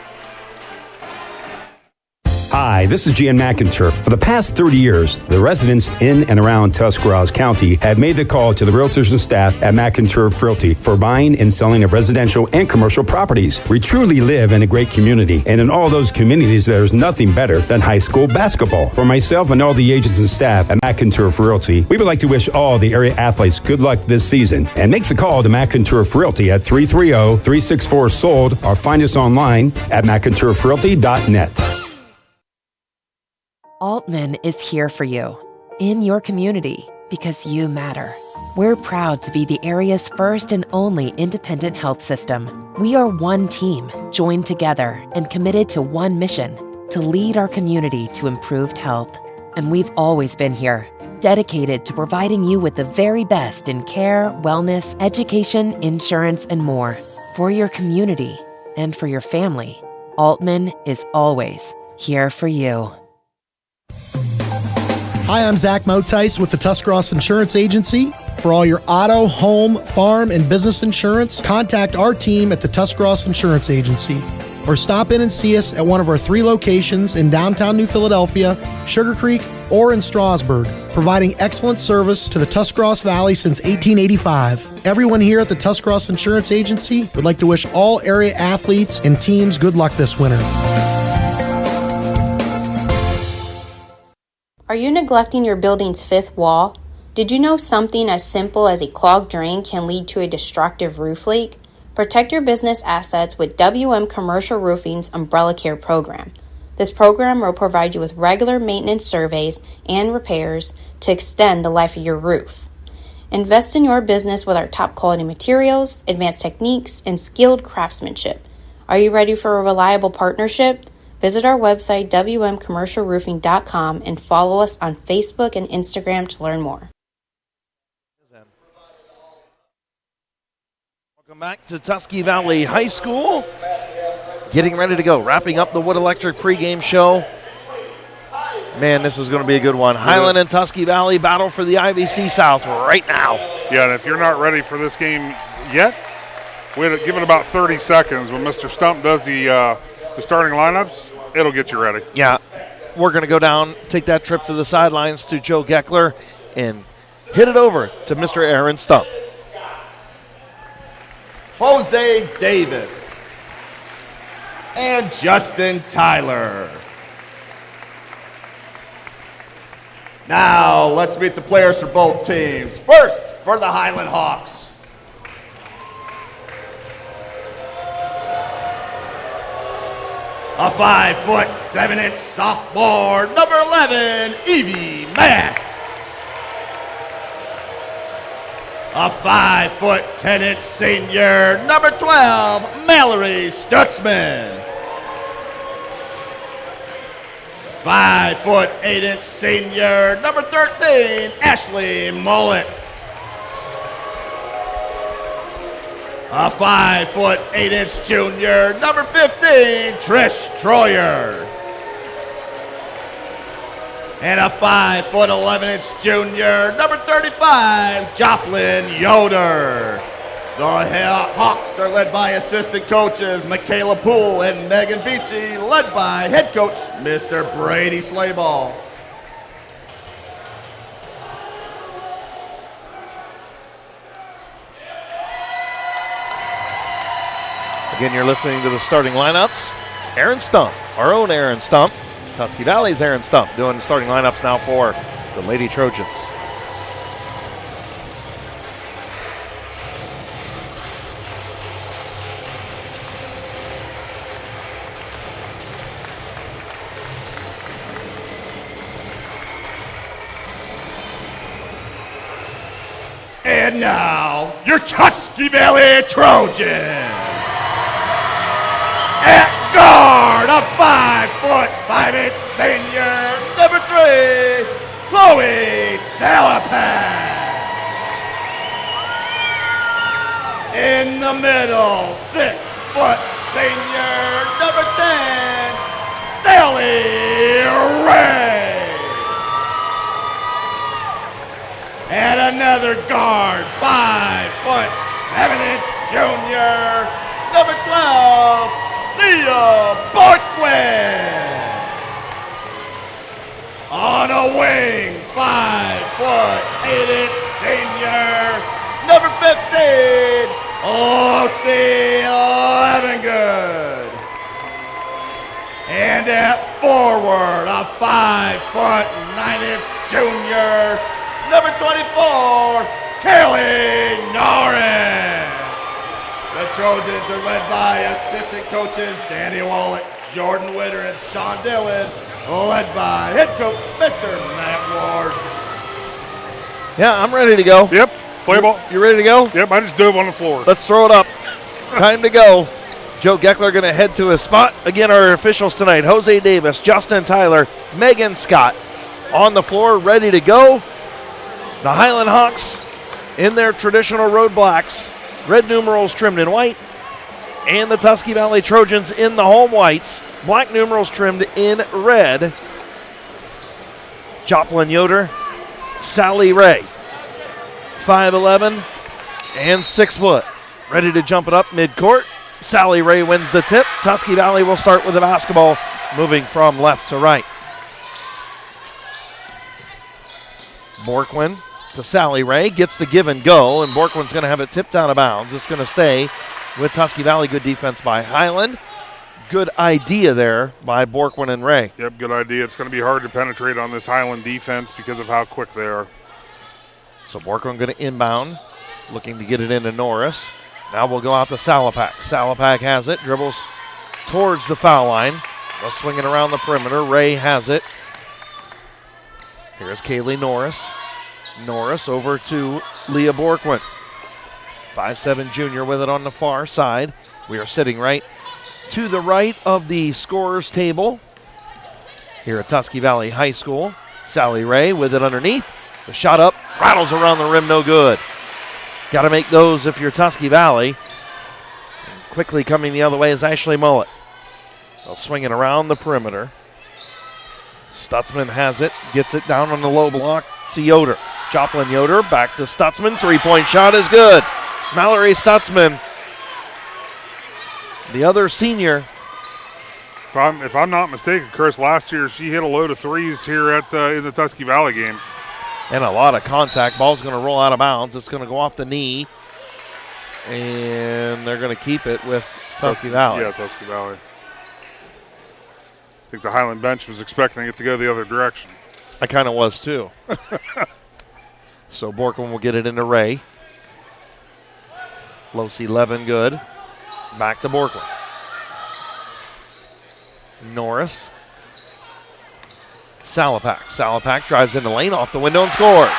Hi, this is Jan McInturf. For the past 30 years, the residents in and around Tuscarawas County have made the call to the realtors and staff at McInturf Realty for buying and selling of residential and commercial properties. We truly live in a great community, and in all those communities, there's nothing better than high school basketball. For myself and all the agents and staff at McInturf Realty, we would like to wish all the area athletes good luck this season, and make the call to McInturf Realty at 330-364-SOLD or find us online at McInturfRealty.net. Altman is here for you, in your community, because you matter. We're proud to be the area's first and only independent health system. We are one team, joined together and committed to one mission, to lead our community to improved health. And we've always been here, dedicated to providing you with the very best in care, wellness, education, insurance, and more. For your community and for your family, Altman is always here for you. Hi, I'm Zach Motice with the Tuscarawas Insurance Agency. For all your auto, home, farm, and business insurance, contact our team at the Tuscarawas Insurance Agency. Or stop in and see us at one of our 3 locations in downtown New Philadelphia, Sugar Creek, or in Strasburg, providing excellent service to the Tuscarawas Valley since 1885. Everyone here at the Tuscarawas Insurance Agency would like to wish all area athletes and teams good luck this winter. Are you neglecting your building's 5th wall? Did you know something as simple as a clogged drain can lead to a destructive roof leak? Protect your business assets with WM Commercial Roofing's Umbrella Care program. This program will provide you with regular maintenance surveys and repairs to extend the life of your roof. Invest in your business with our top quality materials, advanced techniques, and skilled craftsmanship. Are you ready for a reliable partnership? Visit our website, wmcommercialroofing.com, and follow us on Facebook and Instagram to learn more. Welcome back to Tusky Valley High School. Getting ready to go. Wrapping up the Wood Electric pregame show. Man, this is going to be a good one. Hiland and Tusky Valley battle for the I.V.C. South right now. Yeah, and if you're not ready for this game yet, we'll give it about 30 seconds. When Mr. Stump does the starting lineups, it'll get you ready. Yeah, we're going to go down, take that trip to the sidelines to Joe Geckler, and hit it over to Mr. Aaron Stump. Jose Davis and Justin Tyler. Now, let's meet the players for both teams. First, for the Highland Hawks. A 5'7" sophomore, number 11, I.V.C. A 5'10" senior, number 12, Mallory Stutzman. 5'8" senior, number 13, Ashley Mullet. A 5'8" junior, number 15, Trish Troyer. And a 5'11" junior, number 35, Joplin Yoder. The Hawks are led by assistant coaches Michaela Poole and Megan I.V.C, led by head coach Mr. Brady Slayball. Again, you're listening to the starting lineups. Aaron Stump, our own Aaron Stump, Tusky Valley's Aaron Stump, doing the starting lineups now for the Lady Trojans. And now, your Tusky Valley Trojans. At guard, a 5'5" senior, number 3, Chloe Salapan. In the middle, 6' senior, number 10, Sally Ray. And another guard, 5'7" junior, number 12, Leah Borquist. On a wing, 5'8" senior, number 15, O.C. Levengood. And at forward, a 5'9" junior, number 24, Kelly Norris. The Trojans are led by assistant coaches Danny Wallach, Jordan Witter, and Sean Dillon, led by head coach Mr. Matt Ward. Yeah, I'm ready to go. Yep, play ball. You ready to go? Yep, I just dove on the floor. Let's throw it up. Time to go. Joe Geckler going to head to his spot. Again, our officials tonight, Jose Davis, Justin Tyler, Megan Scott on the floor, ready to go. The Highland Hawks in their traditional road blacks, red numerals trimmed in white. And the Tusky Valley Trojans in the home whites. Black numerals trimmed in red. Joplin Yoder, Sally Ray. 5'11" and 6 foot. Ready to jump it up midcourt. Sally Ray wins the tip. Tusky Valley will start with the basketball, moving from left to right. Borquin to Sally Ray, gets the give and go, and Borquin's going to have it tipped out of bounds. It's going to stay with Tusky Valley. Good defense by Hiland. Good idea there by Borquin and Ray. Yep, good idea. It's going to be hard to penetrate on this Hiland defense because of how quick they are. So Borquin going to inbound, looking to get it into Norris. Now we'll go out to Salapak. Salapak has it, dribbles towards the foul line. They'll swing it around the perimeter. Ray has it. Here's Kaylee Norris. Norris over to Leah Borquin. 5'7" junior with it on the far side. We are sitting right to the right of the scorer's table here at Tusky Valley High School. Sally Ray with it underneath. The shot up, rattles around the rim, no good. Got to make those if you're Tusky Valley. And quickly coming the other way is Ashley Mullet. They'll swing it around the perimeter. Stutzman has it, gets it down on the low block to Yoder. Joplin Yoder back to Stutzman. 3-point shot is good. Mallory Stutzman, the other senior. If I'm not mistaken, Chris, last year she hit a load of threes here at in the Tusky Valley game. And a lot of contact. Ball's going to roll out of bounds. It's going to go off the knee. And they're going to keep it with Tusky Valley. Yeah, Tusky Valley. I think the Hiland bench was expecting it to go the other direction. I kind of was too. So Borquin will get it into Ray. Low C11, good. Back to Borquin. Norris. Salapak. Salapak drives in the lane, off the window, and scores.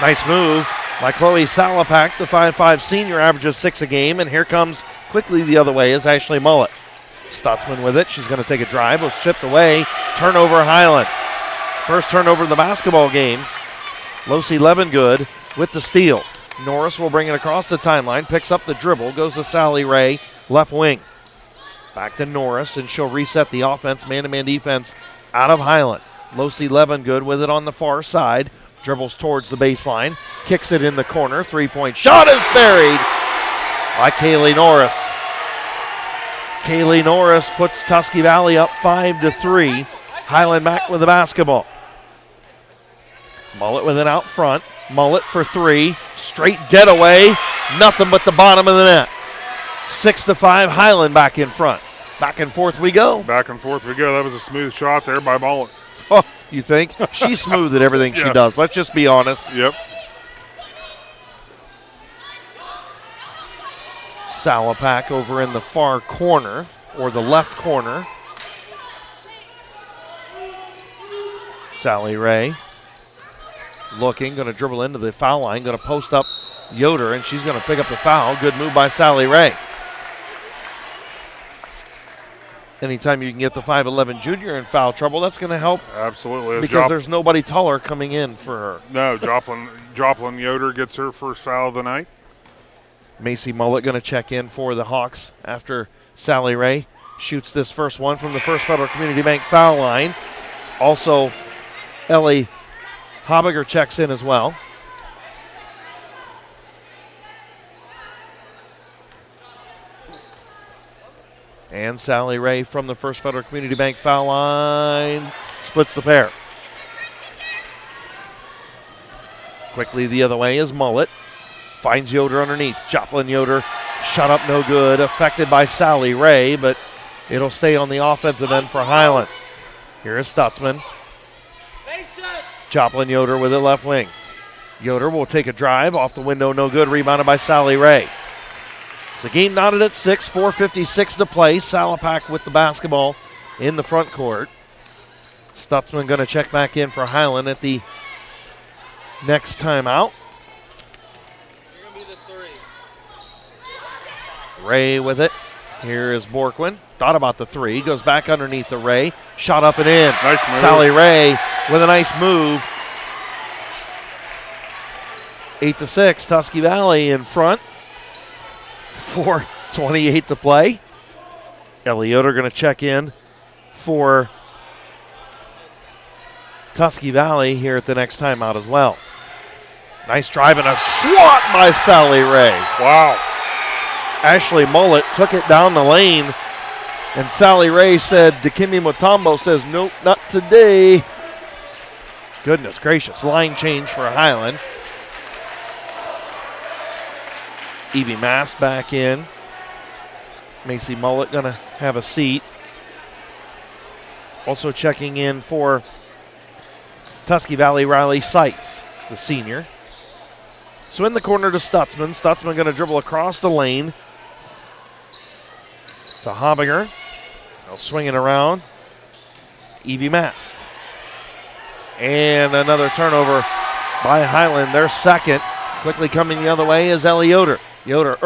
Nice move by Chloe Salapak, the 5'5" senior, averages 6 a game. And here comes quickly the other way is Ashley Mullet. Stutzman with it. She's going to take a drive. Was chipped away. Turnover Hiland. First turnover in the basketball game. Losi Levengood with the steal. Norris will bring it across the timeline. Picks up the dribble. Goes to Sally Ray. Left wing. Back to Norris, and she'll reset the offense. Man-to-man defense out of Hiland. Losi Levengood with it on the far side. Dribbles towards the baseline. Kicks it in the corner. 3-point shot is buried by Kaylee Norris. Kaylee Norris puts Tusky Valley up 5-3. Hiland back with the basketball. Mullet with it out front. Mullet for 3. Straight dead away. Nothing but the bottom of the net. 6-5. Hiland back in front. Back and forth we go. Back and forth we go. That was a smooth shot there by Mullet. Oh, you think? She's smooth at everything she does. Let's just be honest. Yep. Salapak over in the far corner, or the left corner. Sally Ray looking, going to dribble into the foul line, going to post up Yoder, and she's going to pick up the foul. Good move by Sally Ray. Anytime you can get the 5'11" junior in foul trouble, that's going to help. Absolutely. Because there's nobody taller coming in for her. No, Joplin Yoder gets her first foul of the night. Macy Mullet going to check in for the Hawks after Sally Ray shoots this first one from the First Federal Community Bank foul line. Also, Ellie Habiger checks in as well. And Sally Ray from the First Federal Community Bank foul line splits the pair. Quickly the other way is Mullet. Finds Yoder underneath. Joplin Yoder, shot up no good. Affected by Sally Ray, but it'll stay on the offensive end for Hiland. Here is Stutzman. Joplin Yoder with it left wing. Yoder will take a drive off the window, no good. Rebounded by Sally Ray. So game knotted at 6, 4:56 to play. Salapak with the basketball in the front court. Stutzman going to check back in for Hiland at the next timeout. Ray with it. Here is Borquin. Thought about the 3. Goes back underneath the Ray. Shot up and in. Nice move. Sally Ray with a nice move. 8-6. Tusky Valley in front. 4:28 to play. Ellie Yoder going to check in for Tusky Valley here at the next timeout as well. Nice drive and a swat by Sally Ray. Wow. Ashley Mullet took it down the lane, and Sally Ray said, Dikembe Mutombo says, nope, not today. Goodness gracious, line change for Highland. Evie Mast back in. Macy Mullet gonna have a seat. Also checking in for Tusky Valley, Riley Seitz, the senior. So in the corner to Stutzman. Stutzman going to dribble across the lane to Hobinger. They'll swing it around. Evie Mast. And another turnover by Highland, their second. Quickly coming the other way is Ellie Yoder. Ellie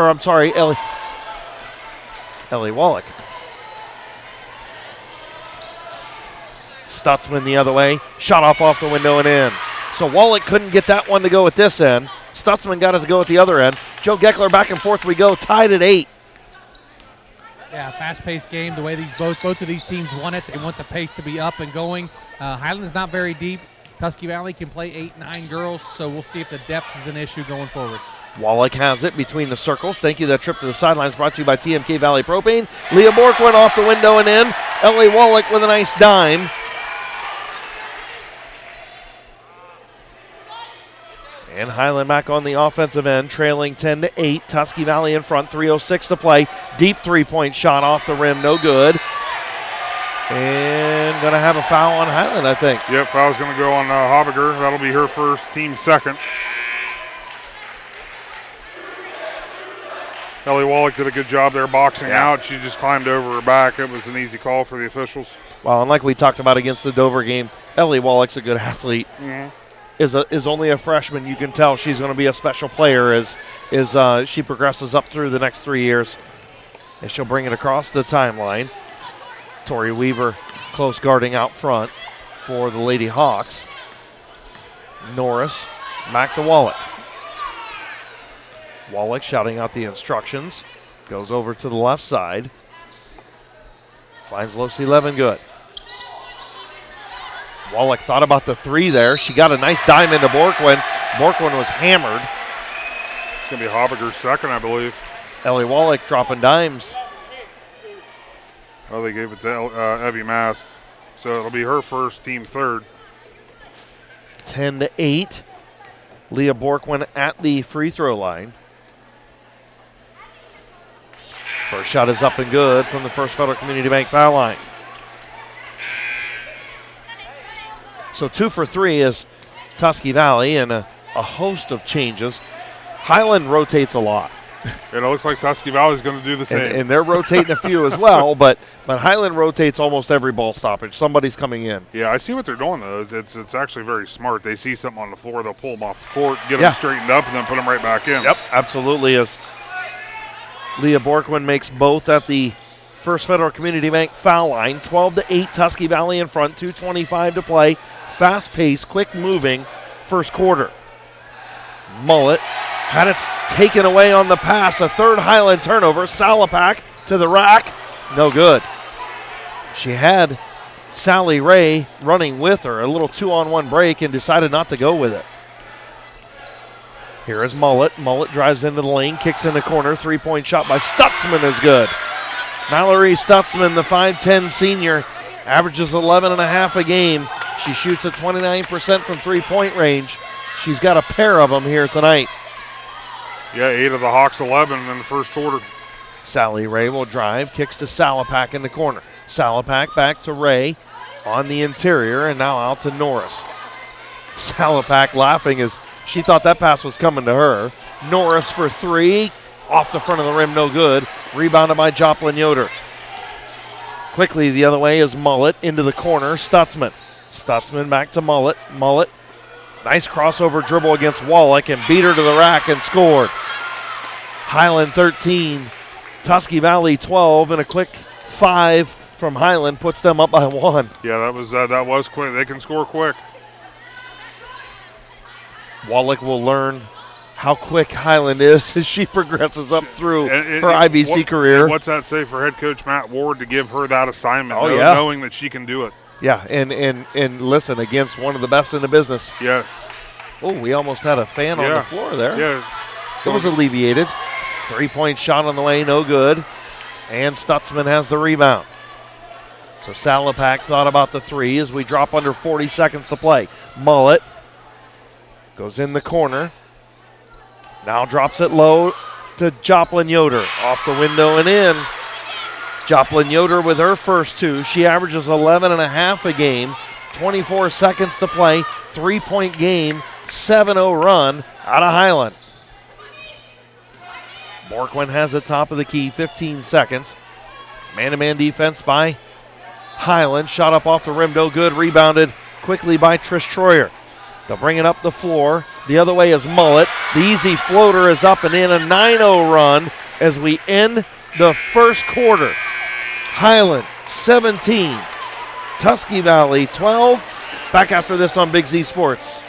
Wallach. Stutzman the other way. Shot off the window and in. So Wallach couldn't get that one to go at this end. Stutzman got it to go at the other end. Joe Geckler back and forth we go, tied at 8. Yeah, fast-paced game. The way both of these teams want it, they want the pace to be up and going. Highland's not very deep. Tusky Valley can play 8-9 girls, so we'll see if the depth is an issue going forward. Wallach has it between the circles. Thank you. That trip to the sidelines brought to you by TMK Valley Propane. Leah Bork went off the window and in. Ellie Wallach with a nice dime. And Highland back on the offensive end, trailing 10-8. Tusky Valley in front, 3:06 to play. Deep three-point shot off the rim, no good. And going to have a foul on Highland, I think. Yep, foul's going to go on Hobiger. That'll be her first, team second. Ellie Wallach did a good job there boxing out. She just climbed over her back. It was an easy call for the officials. Well, and like we talked about against the Dover game, Ellie Wallach's a good athlete. Mm-hmm. Is only a freshman. You can tell she's going to be a special player as she progresses up through the next 3 years. And she'll bring it across the timeline. Tori Weaver close guarding out front for the Lady Hawks. Norris back to Wallach. Wallach shouting out the instructions. Goes over to the left side. Finds Losi Levengood. Wallach thought about the three there. She got a nice dime into Borkwin. Borkwin was hammered. It's going to be Hobiger's second, I believe. Ellie Wallach dropping dimes. Oh, they gave it to Evie Mast. So it'll be her first, team third. 10-8. Leah Borkwin at the free throw line. First shot is up and good from the First Federal Community Bank foul line. So 2 for 3 is Tusky Valley, and a host of changes. Highland rotates a lot. And it looks like Tusky Valley is going to do the same. And they're rotating a few as well, but Highland rotates almost every ball stoppage. Somebody's coming in. Yeah, I see what they're doing, though. It's actually very smart. They see something on the floor, they'll pull them off the court, get them straightened up, and then put them right back in. Yep, absolutely is. Leah Borkwin makes both at the First Federal Community Bank foul line. 12-8, Tusky Valley in front, 2:25 to play. Fast-paced, quick-moving first quarter. Mullet had it taken away on the pass. A third Highland turnover. Salapak to the rack. No good. She had Sally Ray running with her. A little 2-on-1 break and decided not to go with it. Here is Mullet. Mullet drives into the lane, kicks in the corner. Three-point shot by Stutzman is good. Mallory Stutzman, the 5'10 senior, averages 11.5 a game. She shoots at 29% from three-point range. She's got a pair of them here tonight. Yeah, 8 of the Hawks 11 in the first quarter. Sally Ray will drive, kicks to Salapak in the corner. Salapak back to Ray on the interior, and now out to Norris. Salapak laughing as she thought that pass was coming to her. Norris for three, off the front of the rim, no good. Rebounded by Joplin Yoder. Quickly the other way is Mullet into the corner, Stutzman. Stutzman back to Mullet. Mullet, nice crossover dribble against Wallach and beat her to the rack and scored. Highland 13, Tusky Valley 12, and a quick 5 from Highland puts them up by 1. Yeah, that was quick. They can score quick. Wallach will learn how quick Hiland is as she progresses up through her I.V.C. career. What's that say for head coach Matt Ward to give her that assignment, yeah. knowing that she can do it? Yeah, and listen, against one of the best in the business. Yes. Oh, we almost had a fan on the floor there. Yeah. It was alleviated. 3-point shot on the way, no good. And Stutzman has the rebound. So Salapak thought about the three as we drop under 40 seconds to play. Mullet goes in the corner. Now drops it low to Joplin Yoder. Off the window and in. Joplin Yoder with her first two. She averages 11.5 a game. 24 seconds to play. 3-point game. 7-0 run out of Highland. Borkwin has it top of the key. 15 seconds. Man-to-man defense by Highland. Shot up off the rim. No good. Rebounded quickly by Trish Troyer. They'll bring it up the floor. The other way is Mullet. The easy floater is up and in. A 9-0 run as we end the first quarter. Highland 17, Tusky Valley 12. Back after this on Big Z Sports.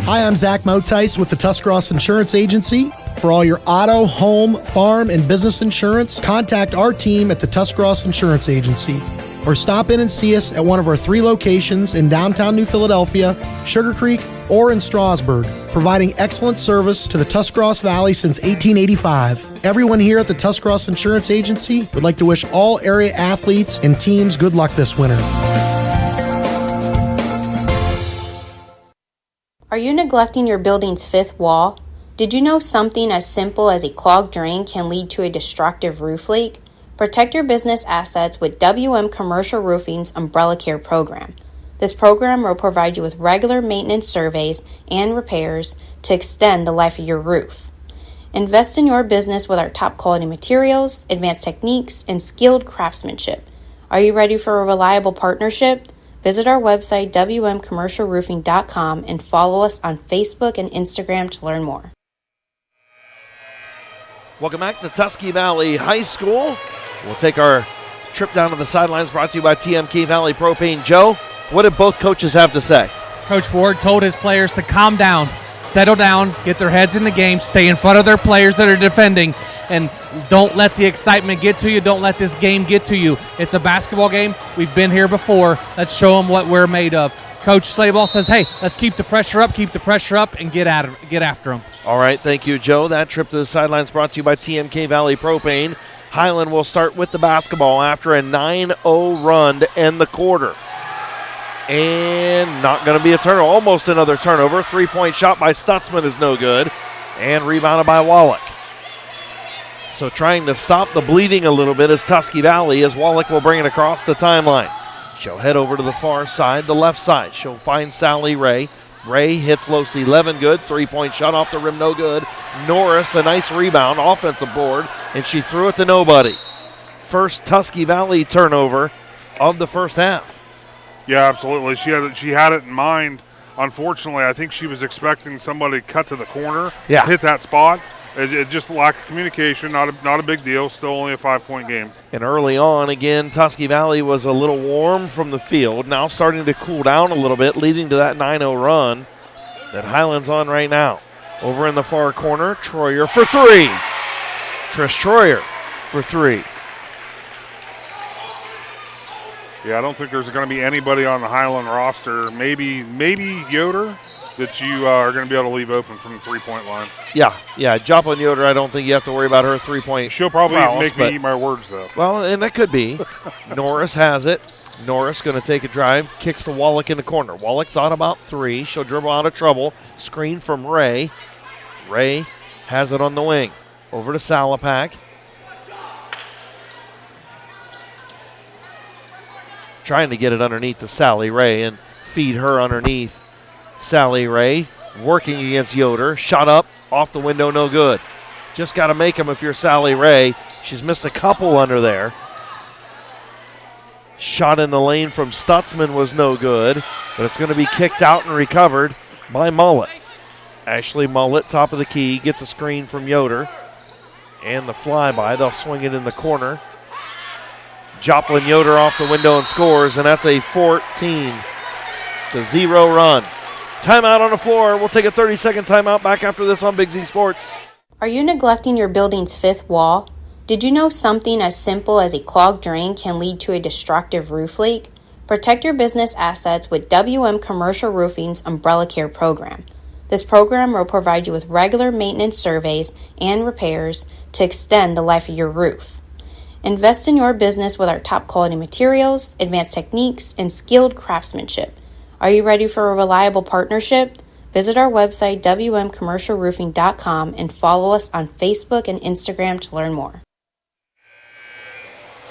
Hi, I'm Zach Motice with the Tuscarawas Insurance Agency. For all your auto, home, farm, and business insurance, contact our team at the Tuscarawas Insurance Agency. Or stop in and see us at one of our 3 locations in downtown New Philadelphia, Sugar Creek, or in Strasburg, providing excellent service to the Tuscarawas Valley since 1885. Everyone here at the Tuscarawas Insurance Agency would like to wish all area athletes and teams good luck this winter. Are you neglecting your building's 5th wall? Did you know something as simple as a clogged drain can lead to a destructive roof leak? Protect your business assets with WM Commercial Roofing's Umbrella Care program. This program will provide you with regular maintenance surveys and repairs to extend the life of your roof. Invest in your business with our top quality materials, advanced techniques, and skilled craftsmanship. Are you ready for a reliable partnership? Visit our website, wmcommercialroofing.com, and follow us on Facebook and Instagram to learn more. Welcome back to Tusky Valley High School. We'll take our trip down to the sidelines, brought to you by TMK Valley Propane. Joe, what did both coaches have to say? Coach Ward told his players to calm down, settle down, get their heads in the game, stay in front of their players that are defending, and don't let the excitement get to you. Don't let this game get to you. It's a basketball game. We've been here before. Let's show them what we're made of. Coach Slayball says, hey, let's keep the pressure up, and get after them. All right, thank you, Joe. That trip to the sidelines brought to you by TMK Valley Propane. Highland will start with the basketball after a 9-0 run to end the quarter. And not going to be a turnover. Almost another turnover. 3-point shot by Stutzman is no good. And rebounded by Wallach. So trying to stop the bleeding a little bit is Tusky Valley as Wallach will bring it across the timeline. She'll head over to the far side, the left side. She'll find Sally Ray. Ray hits Los 11 good. 3-point shot off the rim, no good. Norris, a nice rebound, offensive board, and she threw it to nobody. First Tusky Valley turnover of the first half. Yeah, absolutely. She had it in mind. Unfortunately, I think she was expecting somebody to cut to the corner, hit that spot. It just lack of communication, not a big deal, still only a 5-point game. And early on, again, Tusky Valley was a little warm from the field, now starting to cool down a little bit, leading to that 9-0 run that Highland's on right now. Over in the far corner, Troyer for 3. Trish Troyer for 3. Yeah, I don't think there's going to be anybody on the Highland roster, maybe Yoder, that you are going to be able to leave open from the 3-point line. Yeah. Joplin Yoder, I don't think you have to worry about her 3-point. She'll probably make me eat my words, though. Well, and that could be. Norris has it. Norris going to take a drive, kicks to Wallach in the corner. Wallach thought about 3. She'll dribble out of trouble. Screen from Ray. Ray has it on the wing. Over to Salapak. Trying to get it underneath to Sally Ray and feed her underneath. Sally Ray working against Yoder. Shot up, off the window, no good. Just got to make them if you're Sally Ray. She's missed a couple under there. Shot in the lane from Stutzman was no good, but it's going to be kicked out and recovered by Mullet. Ashley Mullet, top of the key, gets a screen from Yoder. And the flyby, they'll swing it in the corner. Joplin Yoder off the window and scores, and that's a 14-0 run. Timeout on the floor. We'll take a 30-second timeout back after this on Big Z Sports. Are you neglecting your building's fifth wall? Did you know something as simple as a clogged drain can lead to a destructive roof leak? Protect your business assets with WM Commercial Roofing's Umbrella Care program. This program will provide you with regular maintenance surveys and repairs to extend the life of your roof. Invest in your business with our top quality materials, advanced techniques, and skilled craftsmanship. Are you ready for a reliable partnership? Visit our website, wmcommercialroofing.com, and follow us on Facebook and Instagram to learn more.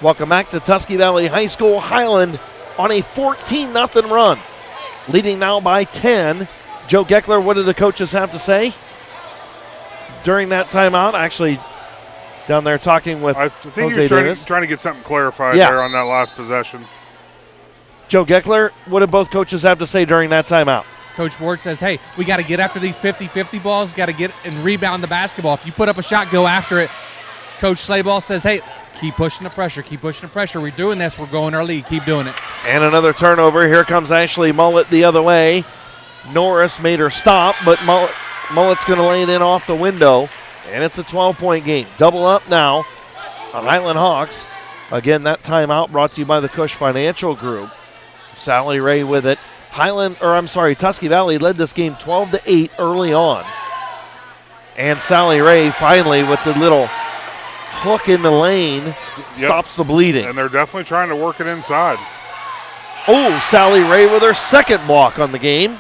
Welcome back to Tusky Valley High School. Highland on a 14-0 run, leading now by 10. Joe Geckler, what did the coaches have to say during that timeout? Actually, down there talking with think Jose he Davis. was trying to get something clarified there on that last possession. Joe Geckler, what did both coaches have to say during that timeout? Coach Ward says, hey, we got to get after these 50-50 balls, got to get and rebound the basketball. If you put up a shot, go after it. Coach Slayball says, hey, keep pushing the pressure, keep pushing the pressure. We're doing this. We're going our lead. Keep doing it. And another turnover. Here comes Ashley Mullet the other way. Norris made her stop, but Mullet's going to lay it in off the window, and it's a 12-point game. Double up now on Highland Hawks. Again, that timeout brought to you by the Cush Financial Group. Sally Ray with it. Tusky Valley led this game 12-8 early on. And Sally Ray finally with the little hook in the lane stops the bleeding. And they're definitely trying to work it inside. Oh, Sally Ray with her second block on the game.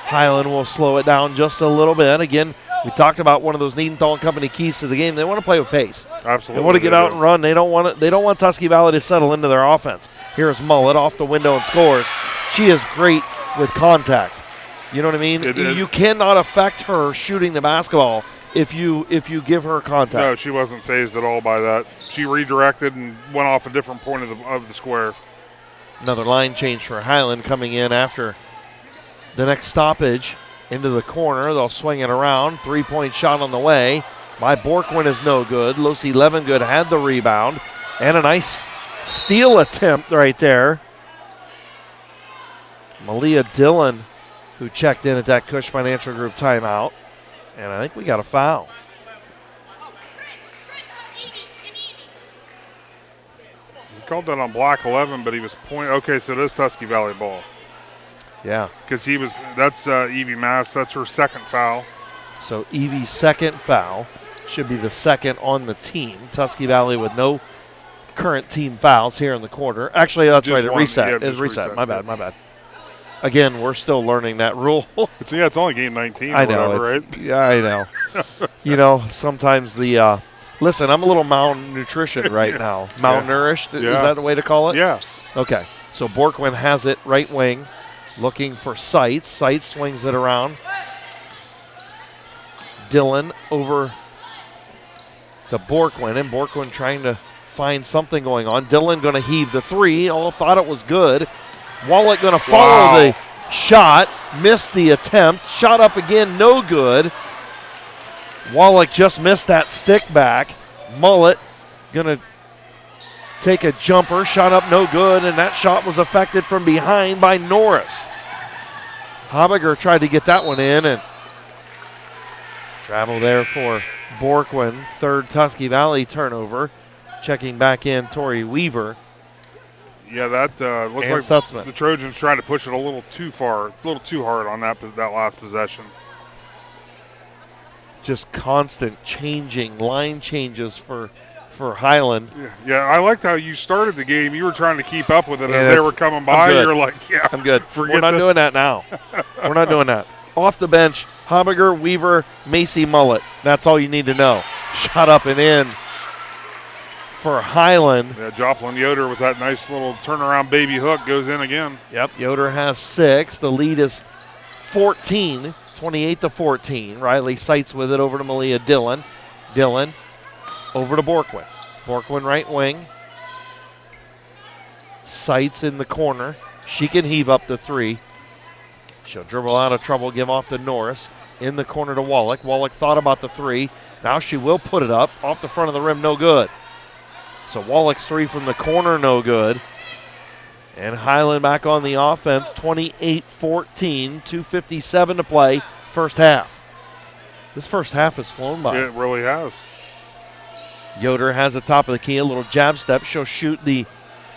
Highland will slow it down just a little bit. Again, we talked about one of those Needenthal and Company keys to the game. They want to play with pace. Absolutely. They want to get out and run. They don't want Tusky Valley to settle into their offense. Here's Mullet off the window and scores. She is great with contact. You know what I mean? You cannot affect her shooting the basketball if you give her contact. No, she wasn't fazed at all by that. She redirected and went off a different point of the square. Another line change for Highland coming in after the next stoppage into the corner. They'll swing it around. 3-point shot on the way by Borkwin is no good. Lucy Levengood had the rebound. And a nice steal attempt right there. Malia Dillon, who checked in at that Cush Financial Group timeout. And I think we got a foul. He called that on block 11, but he was pointing. Okay, so it is Tusky Valley ball. Yeah. Because that's Evie Mass. That's her second foul. So Evie's second foul should be the second on the team. Tusky Valley with no current team fouls here in the quarter. Actually, that's right. It reset. It's reset. My bad. Again, we're still learning that rule. It's only game 19 I know, whatever, right? Yeah, I know. Sometimes the listen, I'm a little malnutrition right now. Malnourished, is that the way to call it? Yeah. Okay, so Borkwin has it right wing, looking for Seitz. Seitz swings it around. Dillon over to Borkwin, and Borkwin trying to find something going on. Dillon going to heave the three. All thought it was good. Wallach going to follow the shot, missed the attempt, shot up again, no good. Wallach just missed that stick back. Mullet going to take a jumper, shot up no good, and that shot was affected from behind by Norris. Habiger tried to get that one in, and travel there for Borkwin. Third Tusky Valley turnover. Checking back in, Tori Weaver. Yeah, that looks and like Stutzman. The Trojans trying to push it a little too far, a little too hard on that last possession. Just constant changing, line changes for Highland. Yeah, I liked how you started the game. You were trying to keep up with it as they were coming by. You're like, I'm good. We're not doing that now. We're not doing that. Off the bench, Habiger, Weaver, Macy, Mullet. That's all you need to know. Shot up and in for Highland. Yeah, Joplin Yoder with that nice little turnaround baby hook goes in again. Yep, Yoder has 6. The lead is 14, 28-14. Riley Seitz with it over to Malia Dillon. Dillon over to Borkwin. Borkwin right wing. Seitz in the corner. She can heave up the 3. She'll dribble out of trouble, give off to Norris. In the corner to Wallach. Wallach thought about the 3. Now she will put it up. Off the front of the rim, no good. So Wallach's 3 from the corner, no good. And Highland back on the offense, 28-14, 2:57 to play, first half. This first half has flown by. It really has. Yoder has the top of the key, a little jab step. She'll shoot the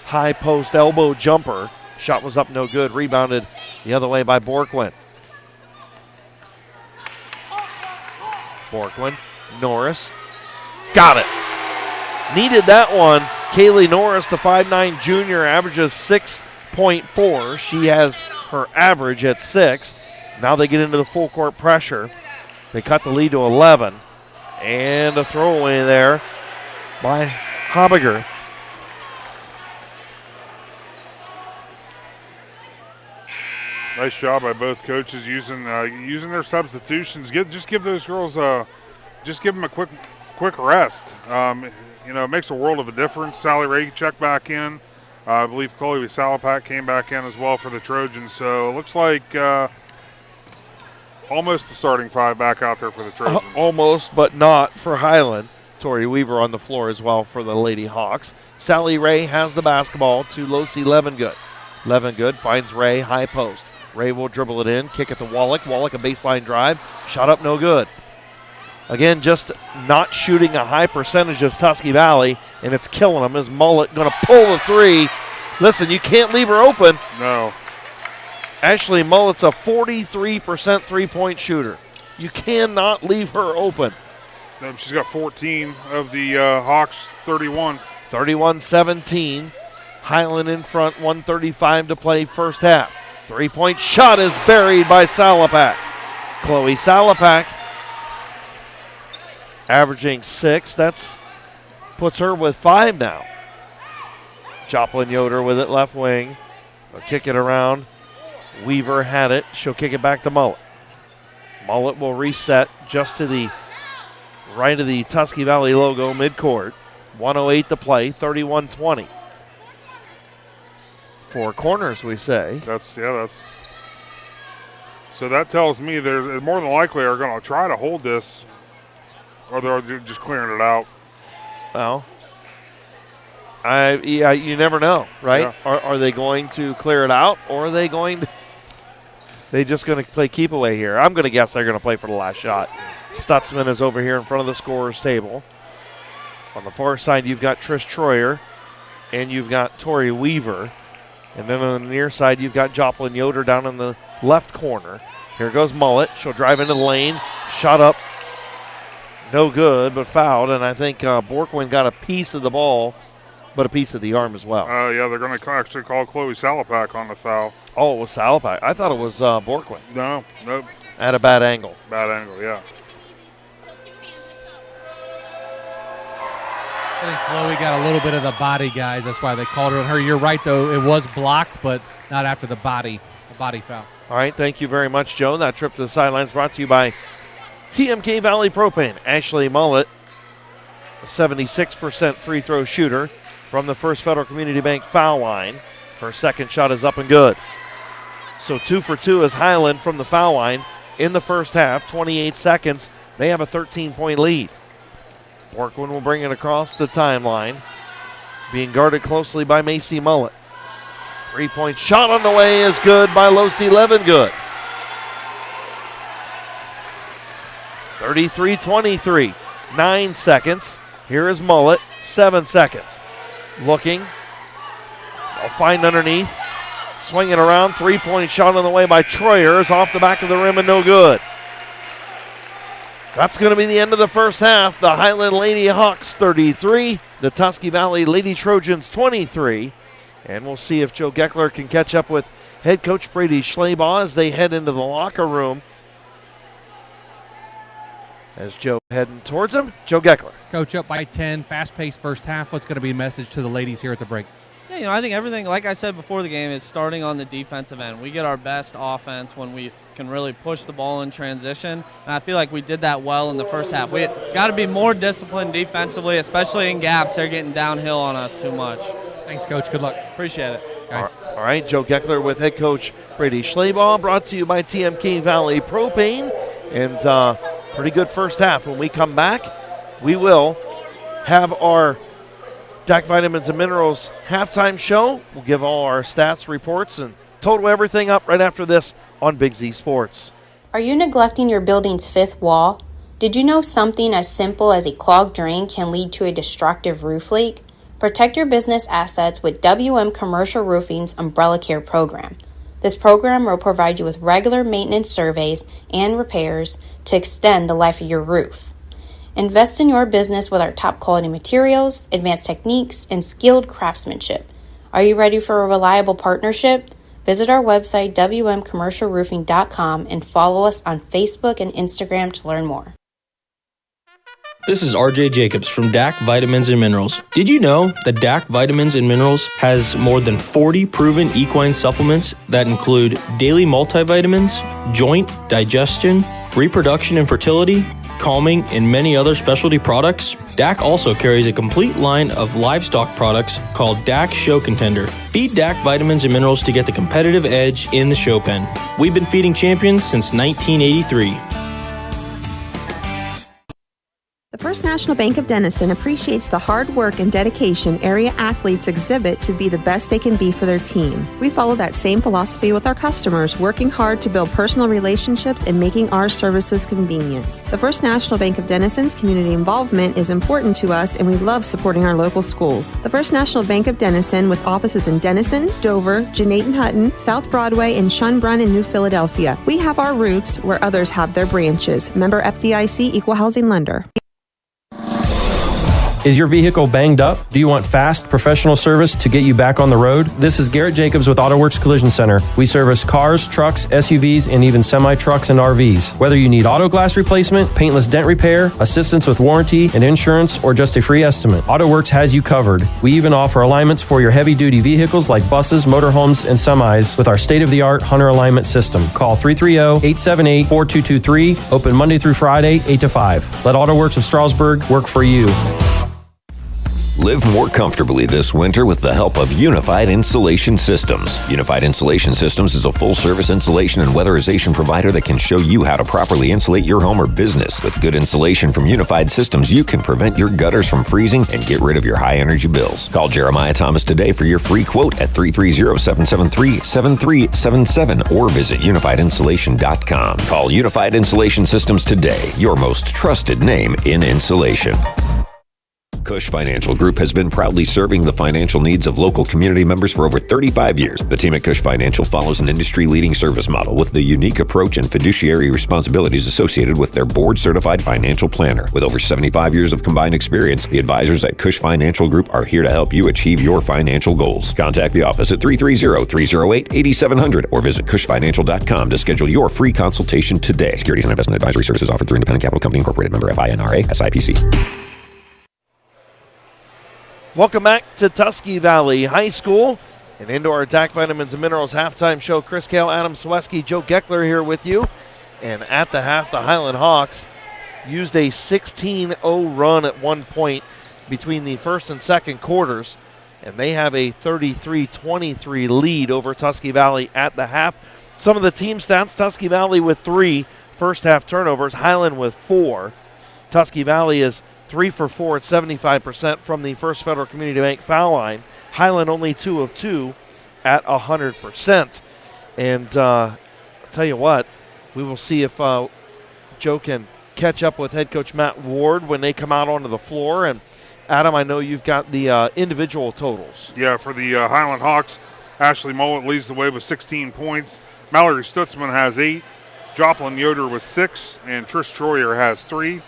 high post elbow jumper. Shot was up, no good. Rebounded the other way by Borkwin. Borkwin, Norris, got it. Needed that one. Kaylee Norris, the 5'9 junior, averages 6.4. She has her average at 6. Now they get into the full court pressure. They cut the lead to 11. And a throwaway there by Habiger. Nice job by both coaches using their substitutions. Just give those girls just give them a quick rest. It makes a world of a difference. Sally Ray checked back in. I believe Chloe Salapak came back in as well for the Trojans. So it looks like almost the starting five back out there for the Trojans. Almost, but not for Highland. Tori Weaver on the floor as well for the Lady Hawks. Sally Ray has the basketball to Losi Levengood. Levengood finds Ray, high post. Ray will dribble it in, kick it to Wallach. Wallach, a baseline drive. Shot up, no good. Again, just not shooting a high percentage as Tusky Valley, and it's killing them. Is Mullet going to pull the three? Listen, you can't leave her open. No. Ashley Mullet's a 43% three-point shooter. You cannot leave her open. She's got 14 of the Hawks, 31. 31-17. Highland in front, 1:35 to play first half. Three-point shot is buried by Salapak. Chloe Salapak averaging 6. That's puts her with 5 now. Joplin Yoder with it left wing. They'll kick it around. Weaver had it. She'll kick it back to Mullet. Mullet will reset just to the right of the Tusky Valley logo midcourt. 1:08 to play, 31-20. 4 corners, we say. So that tells me they're more than likely are going to try to hold this, or they're just clearing it out. Well, you never know, right? Yeah. Are they going to clear it out, or are they just going to play keep away here? I'm going to guess they're going to play for the last shot. Stutzman is over here in front of the scorer's table. On the far side, you've got Trish Troyer, and you've got Tori Weaver. And then on the near side, you've got Joplin Yoder down in the left corner. Here goes Mullet. She'll drive into the lane. Shot up. No good, but fouled. And I think Borkwin got a piece of the ball, but a piece of the arm as well. They're going to actually call Chloe Salapak on the foul. Oh, it was Salapak. I thought it was Borkwin. No, nope. At a bad angle. Bad angle, yeah. I think Chloe got a little bit of the body, guys. That's why they called her on her. You're right, though. It was blocked, but not after the body foul. All right, thank you very much, Joe. That trip to the sidelines brought to you by TMK Valley Propane. Ashley Mullet, a 76% free throw shooter from the First Federal Community Bank foul line. Her second shot is up and good. So 2 for 2 is Highland from the foul line in the first half. 28 seconds. They have a 13-point lead. Borkwin will bring it across the timeline, being guarded closely by Macy Mullet. Three-point shot on the way is good by Losi Levengood. 33-23, 9 seconds. Here is Mullet, 7 seconds. Looking, they'll find underneath, swinging around, three-point shot on the way by Troyer. Is off the back of the rim and no good. That's going to be the end of the first half. The Highland Lady Hawks 33, the Tusky Valley Lady Trojans 23. And we'll see if Joe Geckler can catch up with head coach Brady Schleybaugh as they head into the locker room. As Joe heading towards him, Joe Geckler. Coach, up by 10, fast-paced first half. What's going to be a message to the ladies here at the break? Yeah, I think everything, like I said before the game, is starting on the defensive end. We get our best offense when we can really push the ball in transition, and I feel like we did that well in the first half. We got to be more disciplined defensively, especially in gaps. They're getting downhill on us too much. Thanks, Coach. Good luck. Appreciate it. Guys. All right, Joe Geckler with head coach Brady Schleybaugh, brought to you by TMK Valley Propane. And pretty good first half. When we come back, we will have our DAC Vitamins and Minerals halftime show. We'll give all our stats, reports, and total everything up right after this on Big Z Sports. Are you neglecting your building's fifth wall? Did you know something as simple as a clogged drain can lead to a destructive roof leak? Protect your business assets with WM Commercial Roofing's Umbrella Care program. This program will provide you with regular maintenance surveys and repairs to extend the life of your roof. Invest in your business with our top quality materials, advanced techniques, and skilled craftsmanship. Are you ready for a reliable partnership? Visit our website, wmcommercialroofing.com, and follow us on Facebook and Instagram to learn more. This is RJ Jacobs from DAC Vitamins and Minerals. Did you know that DAC Vitamins and Minerals has more than 40 proven equine supplements that include daily multivitamins, joint, digestion, reproduction and fertility, calming, and many other specialty products? DAC also carries a complete line of livestock products called DAC Show Contender. Feed DAC Vitamins and Minerals to get the competitive edge in the show pen. We've been feeding champions since 1983. The First National Bank of Denison appreciates the hard work and dedication area athletes exhibit to be the best they can be for their team. We follow that same philosophy with our customers, working hard to build personal relationships and making our services convenient. The First National Bank of Denison's community involvement is important to us, and we love supporting our local schools. The First National Bank of Denison, with offices in Denison, Dover, Jeanette Hutton, South Broadway, and Schunbrunn and New Philadelphia. We have our roots where others have their branches. Member FDIC, Equal Housing Lender. Is your vehicle banged up? Do you want fast, professional service to get you back on the road? This is Garrett Jacobs with AutoWorks Collision Center. We service cars, trucks, SUVs, and even semi-trucks and RVs. Whether you need auto glass replacement, paintless dent repair, assistance with warranty and insurance, or just a free estimate, AutoWorks has you covered. We even offer alignments for your heavy-duty vehicles like buses, motorhomes, and semis with our state-of-the-art Hunter alignment system. Call 330-878-4223. Open Monday through Friday, 8 to 5. Let AutoWorks of Strasburg work for you. Live more comfortably this winter with the help of Unified Insulation Systems. Unified Insulation Systems is a full-service insulation and weatherization provider that can show you how to properly insulate your home or business. With good insulation from Unified Systems, you can prevent your gutters from freezing and get rid of your high-energy bills. Call Jeremiah Thomas today for your free quote at 330-773-7377 or visit unifiedinsulation.com. Call Unified Insulation Systems today, your most trusted name in insulation. Cush Financial Group has been proudly serving the financial needs of local community members for over 35 years. The team at Cush Financial follows an industry-leading service model with the unique approach and fiduciary responsibilities associated with their board-certified financial planner. With over 75 years of combined experience, the advisors at Cush Financial Group are here to help you achieve your financial goals. Contact the office at 330-308-8700 or visit cushfinancial.com to schedule your free consultation today. Securities and investment advisory services offered through Independent Capital Company Incorporated, member FINRA, SIPC. Welcome back to Tusky Valley High School and into our DAC Vitamins and Minerals halftime show. Chris Kale, Adam Sweski, Joe Geckler here with you. And at the half, the Highland Hawks used a 16-0 run at one point between the first and second quarters, and they have a 33-23 lead over Tusky Valley at the half. Some of the team stats: Tusky Valley with 3 first-half turnovers, Highland with 4. Tusky Valley is 3 for 4 at 75% from the First Federal Community Bank foul line. Highland only 2 of 2 at 100%. And I'll tell you what, we will see if Joe can catch up with head coach Matt Ward when they come out onto the floor. And Adam, I know you've got the individual totals. Yeah, for the Highland Hawks, Ashley Mullet leads the way with 16 points. Mallory Stutzman has 8. Joplin Yoder with 6. And Trish Troyer has 3.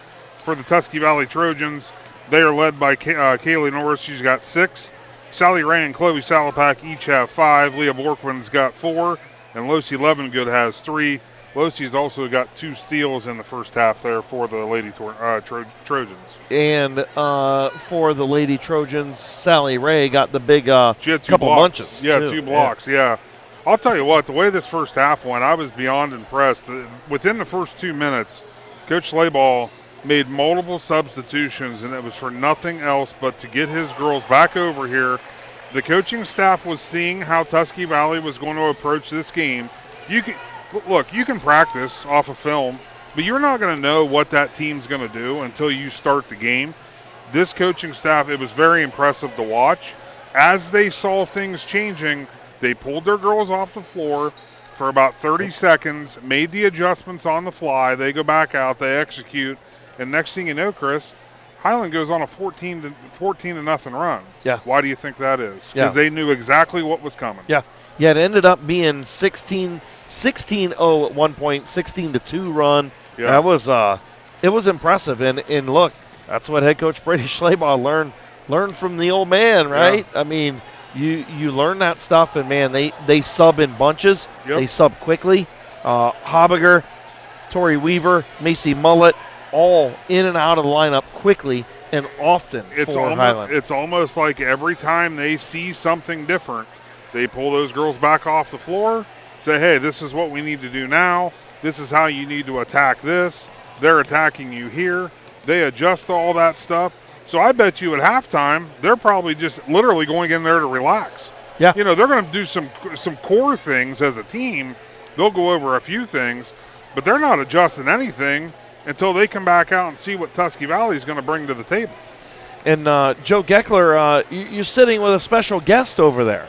For the Tusky Valley Trojans, they are led by Kaylee Norris. She's got 6. Sally Ray and Chloe Salapak each have 5. Leah Borkman's got 4. And Losi Levengood has 3. Losi's also got 2 steals in the first half there for the Lady Trojans. And for the Lady Trojans, Sally Ray got the big she had 2 couple blocks. bunches. Yeah, too. 2 blocks, yeah. I'll tell you what, the way this first half went, I was beyond impressed. Within the first 2 minutes, Coach Slayball made multiple substitutions, and it was for nothing else but to get his girls back over here. The coaching staff was seeing how Tusky Valley was going to approach this game. You can practice off of film, but you're not going to know what that team's going to do until you start the game. this coaching staff, it was very impressive to watch. As they saw things changing, they pulled their girls off the floor for about 30 seconds, made the adjustments on the fly. They go back out, they execute, and next thing you know, Chris, Hiland goes on a 14 to nothing run. Yeah. Why do you think that is? Because Yeah. they knew exactly what was coming. Yeah. Yeah, it ended up being 16-0 at one point, 16-2 run. Yeah. That was it was impressive. And look, that's what head coach Brady Schleybaugh learned from the old man, right? Yeah. I mean, you learn that stuff, and man, they sub in bunches. Yep. They sub quickly. Hobiger, Tori Weaver, Macy Mullet, all in and out of the lineup quickly and often for Hiland. It's almost like every time they see something different, they pull those girls back off the floor, say, hey, this is what we need to do now. This is how you need to attack this. They're attacking you here. They adjust all that stuff. So I bet you at halftime, they're probably just literally going in there to relax. Yeah. You know, they're going to do some core things as a team. They'll go over a few things, but they're not adjusting anything until they come back out and see what Tusky Valley is going to bring to the table. And Joe Geckler, you're sitting with a special guest over there.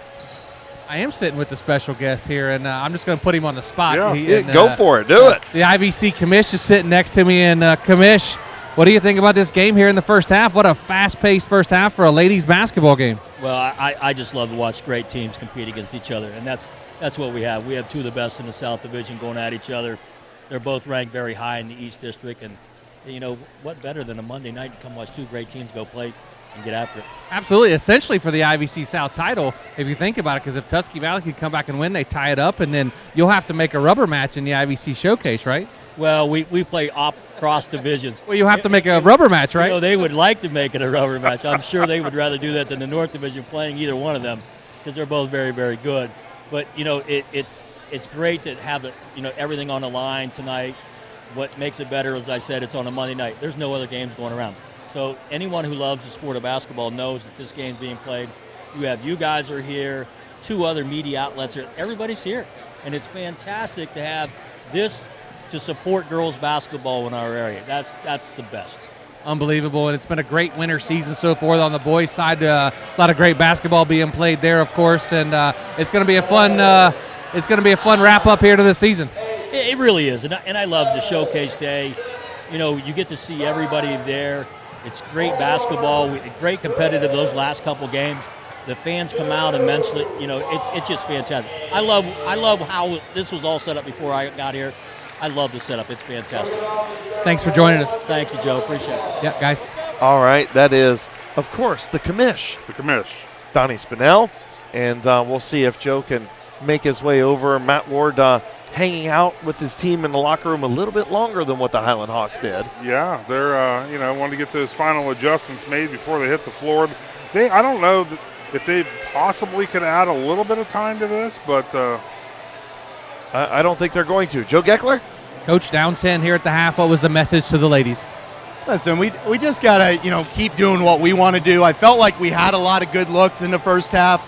I am sitting with a special guest here, and I'm just going to put him on the spot. Yeah. Go for it. Do it. The I.V.C. Commish is sitting next to me, and Commish, what do you think about this game here in the first half? What a fast-paced first half for a ladies basketball game. Well, I just love to watch great teams compete against each other, and that's what we have. We have two of the best in the South Division going at each other. They're both ranked very high in the East District, and you know what better than a Monday night to come watch two great teams go play and get after it. Absolutely, essentially for the I.V.C. South title, if you think about it, because if Tusky Valley could come back and win, they tie it up, and then you'll have to make a rubber match in the I.V.C. Showcase, right? Well, we play cross divisions. Well, you have to make a rubber match, right? You know, they would like to make it a rubber match. I'm sure they would rather do that than the North Division playing either one of them, because they're both very, very good. But you know, it's great to have everything on the line tonight. What makes it better, as I said, it's on a Monday night. There's no other games going around. So anyone who loves the sport of basketball knows that this game's being played. You guys are here, two other media outlets are. Everybody's here, and it's fantastic to have this to support girls basketball in our area. That's the best. Unbelievable, and it's been a great winter season so forth on the boys' side. A lot of great basketball being played there, of course, and it's going to be a fun. It's going to be a fun wrap up here to the season. It really is, and I love the showcase day. You know, you get to see everybody there. It's great basketball, great competitive those last couple games. The fans come out immensely. You know, it's just fantastic. I love how this was all set up before I got here. I love the setup. It's fantastic. Thanks for joining us. Thank you, Joe. Appreciate it. Yeah, guys. All right, that is, of course, the commish. The commish. Donnie Spinell, and we'll see if Joe can make his way over. Matt Ward hanging out with his team in the locker room a little bit longer than what the Hiland Hawks did. Yeah, they're wanting to get those final adjustments made before they hit the floor. I don't know if they possibly could add a little bit of time to this, but I don't think they're going to. Joe Geckler? Coach, down 10 here at the half. What was the message to the ladies? Listen, we just got to, keep doing what we want to do. I felt like we had a lot of good looks in the first half.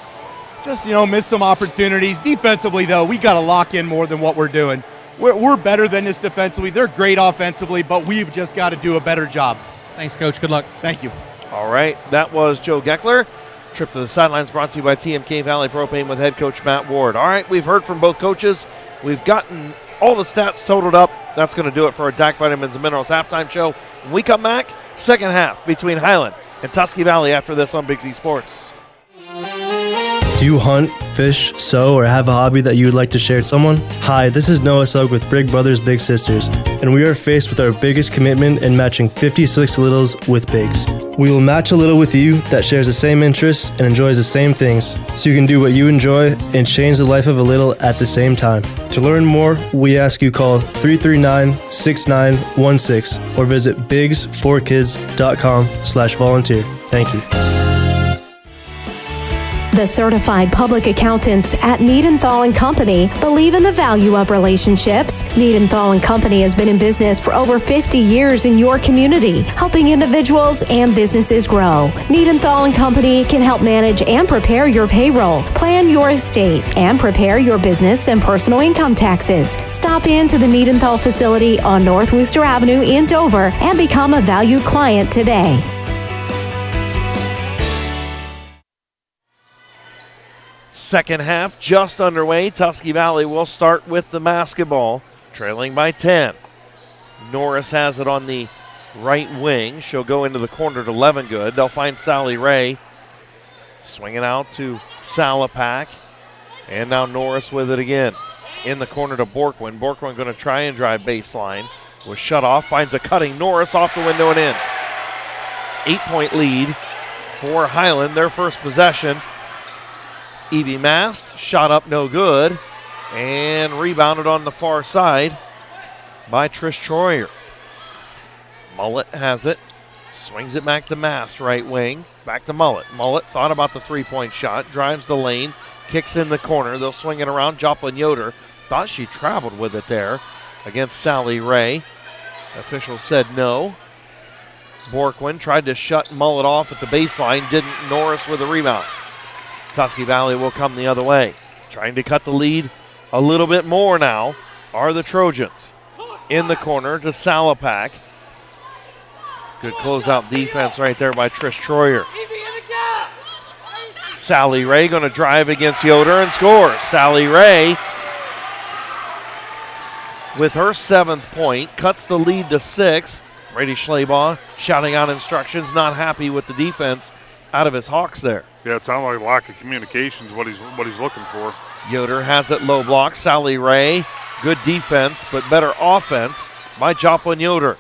Just, missed some opportunities. Defensively, though, we got to lock in more than what we're doing. We're better than this defensively. They're great offensively, but we've just got to do a better job. Thanks, Coach. Good luck. Thank you. All right, that was Joe Geckler. Trip to the Sidelines brought to you by TMK Valley Propane with head coach Matt Ward. All right, we've heard from both coaches. We've gotten all the stats totaled up. That's going to do it for our DAC Vitamins and Minerals halftime show. When we come back, second half between Hiland and Tusky Valley after this on Big Z Sports. Do you hunt, fish, sew, or have a hobby that you would like to share with someone? Hi, this is Noah Sugg with Big Brothers Big Sisters, and we are faced with our biggest commitment in matching 56 littles with bigs. We will match a little with you that shares the same interests and enjoys the same things, so you can do what you enjoy and change the life of a little at the same time. To learn more, we ask you call 339-6916 or visit bigs4kids.com/volunteer. Thank you. The certified public accountants at Niedenthal & Company believe in the value of relationships. Niedenthal & Company has been in business for over 50 years in your community, helping individuals and businesses grow. Niedenthal & Company can help manage and prepare your payroll, plan your estate, and prepare your business and personal income taxes. Stop into the Niedenthal facility on North Worcester Avenue in Dover and become a valued client today. Second half just underway. Tusky Valley will start with the basketball, trailing by 10. Norris has it on the right wing. She'll go into the corner to Levengood. They'll find Sally Ray. Swinging out to Salapak. And now Norris with it again. In the corner to Borkwin. Borkwin going to try and drive baseline. Was shut off. Finds a cutting Norris off the window and in. 8-point lead for Highland. Their first possession. Evie Mast. Shot up no good. And rebounded on the far side by Trish Troyer. Mullet has it. Swings it back to Mast, right wing. Back to Mullet. Mullet thought about the three-point shot. Drives the lane. Kicks in the corner. They'll swing it around. Joplin Yoder thought she traveled with it there against Sally Ray. Official said no. Borkwin tried to shut Mullet off at the baseline. Didn't. Norris with a rebound. Tusky Valley will come the other way. Trying to cut the lead a little bit more now are the Trojans. In the corner to Salapak. Good closeout defense right there by Trish Troyer. Sally Ray going to drive against Yoder and scores. Sally Ray with her 7th point cuts the lead to 6. Brady Schleybaugh shouting out instructions, not happy with the defense out of his Hawks there. Yeah, it sounded like lack of communication is what he's looking for. Yoder has it low block. Sally Ray, good defense, but better offense by Joplin Yoder.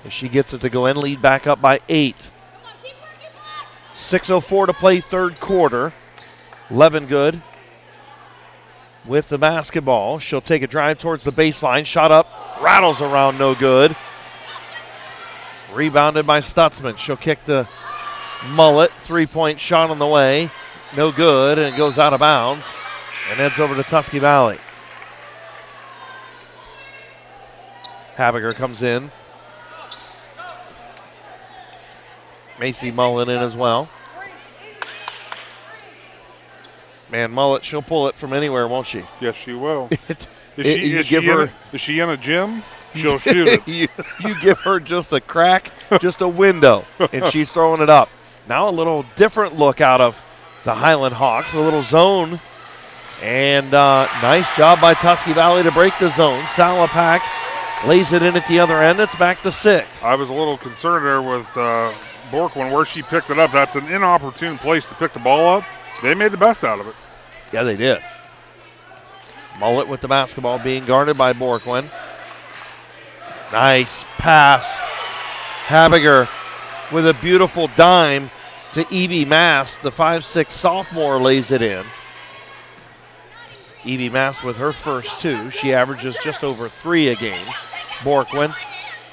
As she gets it to go in, lead back up by 8. 6:04 to play third quarter. Levengood with the basketball. She'll take a drive towards the baseline. Shot up, rattles around, no good. Rebounded by Stutzman. She'll kick the Mullet. 3-point shot on the way. No good, and it goes out of bounds and heads over to Tusky Valley. Habiger comes in. Macy Mullen in as well. Man, Mullet, she'll pull it from anywhere, won't she? Yes, she will. Is she in a gym? She'll shoot it. you give her just a crack, just a window, and she's throwing it up. Now a little different look out of the Highland Hawks, a little zone. And nice job by Tusky Valley to break the zone. Salapak lays it in at the other end. It's back to 6. I was a little concerned there with Borkwin where she picked it up. That's an inopportune place to pick the ball up. They made the best out of it. Yeah, they did. Mullet with the basketball being guarded by Borkwin. Nice pass. Habiger with a beautiful dime to Evie Mast. The 5'6" sophomore lays it in. Evie Mast with her first 2. She averages just over 3 a game. Borkwin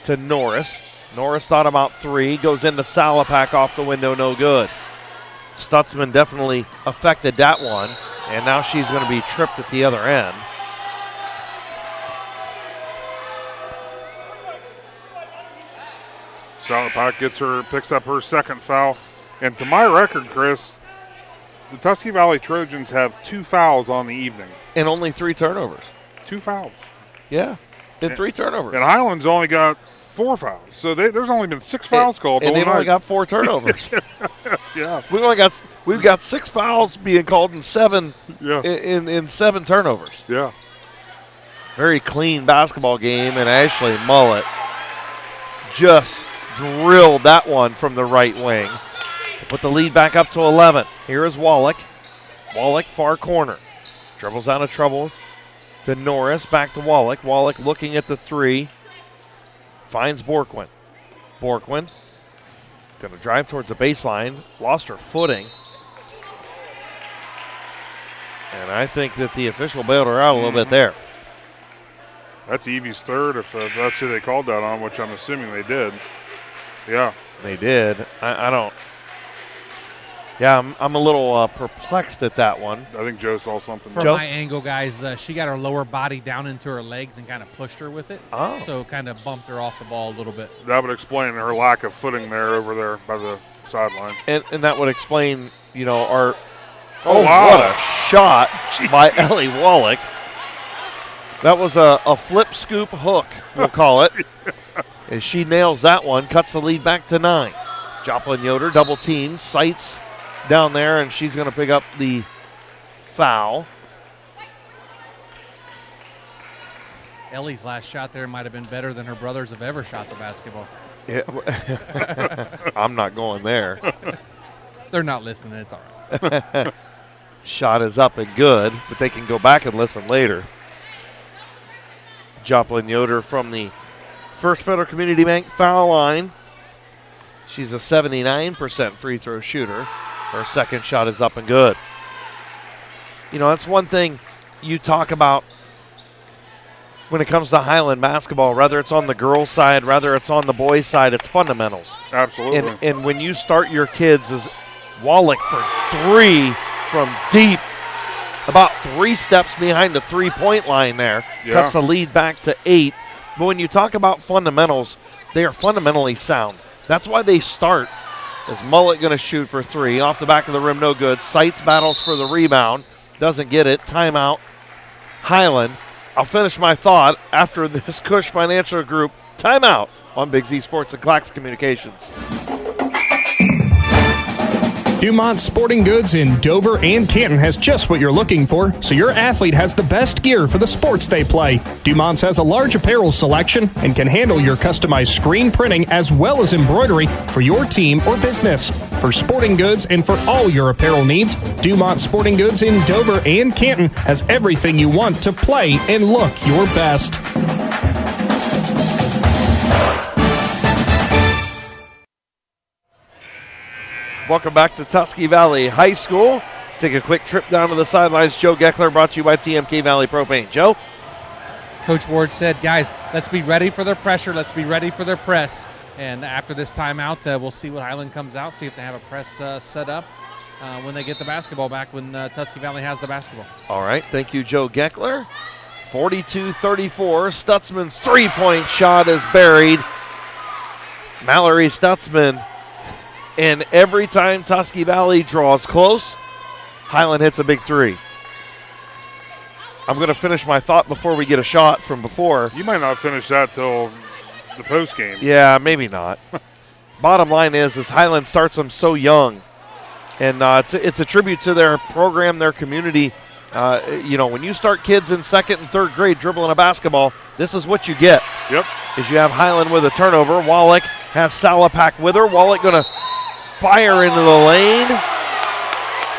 to Norris. Norris thought about 3. Goes into Salapak off the window, no good. Stutzman definitely affected that one. And now she's going to be tripped at the other end. Salapak picks up her second foul. And to my record, Chris, the Tusky Valley Trojans have 2 fouls on the evening. And only 3 turnovers. 2 fouls. Yeah, and 3 turnovers. And Highland's only got 4 fouls. So there's only been 6 fouls called. And they've only got 4 turnovers. Yeah. We've got 6 fouls being called in 7 in 7 turnovers. Yeah. Very clean basketball game, and Ashley Mullet just drilled that one from the right wing. Put the lead back up to 11. Here is Wallach. Wallach, far corner. Dribbles out of trouble to Norris. Back to Wallach. Wallach looking at the 3. Finds Borkwin. Borkwin going to drive towards the baseline. Lost her footing. And I think that the official bailed her out a little bit there. That's Evie's third, if that's who they called that on, which I'm assuming they did. Yeah. They did. I don't. Yeah, I'm a little perplexed at that one. I think Joe saw something. From my angle, guys, she got her lower body down into her legs and kind of pushed her with it. Oh. So kind of bumped her off the ball a little bit. That would explain her lack of footing over there by the sideline. And that would explain, our – wow. What a shot by Ellie Wallach. That was a flip scoop hook, we'll call it. As she nails that one, cuts the lead back to 9. Joplin Yoder double team, sights down there, and she's going to pick up the foul. Ellie's last shot there might have been better than her brothers have ever shot the basketball. Yeah. I'm not going there. They're not listening. It's all right. Shot is up and good, but they can go back and listen later. Joplin Yoder from the First Federal Community Bank foul line. She's a 79% free throw shooter. Her second shot is up and good. You know, that's one thing you talk about when it comes to Highland basketball, whether it's on the girls' side, whether it's on the boys' side, it's fundamentals. Absolutely. And when you start your kids as Wallach for three from deep, about 3 steps behind the three-point line there, cuts the lead back to 8. But when you talk about fundamentals, they are fundamentally sound. That's why they start as Mullet going to shoot for 3. Off the back of the rim, no good. Seitz battles for the rebound. Doesn't get it. Timeout. Highland. I'll finish my thought after this Cush Financial Group timeout on Big Z Sports and Claxon Communications. Dumont Sporting Goods in Dover and Canton has just what you're looking for, so your athlete has the best gear for the sports they play. Dumont's has a large apparel selection and can handle your customized screen printing as well as embroidery for your team or business. For sporting goods and for all your apparel needs, Dumont Sporting Goods in Dover and Canton has everything you want to play and look your best. Welcome back to Tusky Valley High School. Take a quick trip down to the sidelines. Joe Geckler brought to you by TMK Valley Propane. Joe? Coach Ward said, guys, let's be ready for their pressure. Let's be ready for their press. And after this timeout, we'll see what Highland comes out, see if they have a press set up when they get the basketball back, when Tusky Valley has the basketball. All right. Thank you, Joe Geckler. 42-34. Stutzman's three-point shot is buried. Mallory Stutzman. And every time Tusky Valley draws close, Highland hits a big three. I'm going to finish my thought before we get a shot from before. You might not finish that till the post game. Yeah, maybe not. Bottom line is Highland starts them so young. And it's a tribute to their program, their community. When you start kids in second and third grade dribbling a basketball, this is what you get. Yep. Is you have Highland with a turnover. Wallach has Salapak with her. Wallach going to fire into the lane.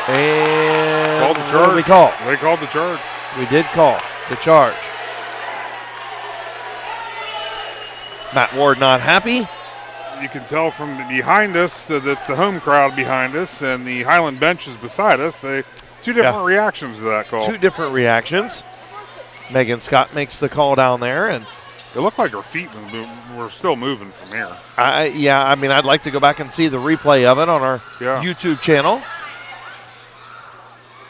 And called the charge. What did we call? They called the charge. We did call the charge. Matt Ward not happy. You can tell from behind us that it's the home crowd behind us and the Highland bench is beside us. Two different reactions to that call. 2 different reactions. Megan Scott makes the call down there, and it looked like her feet were still moving from here. I'd like to go back and see the replay of it on our YouTube channel.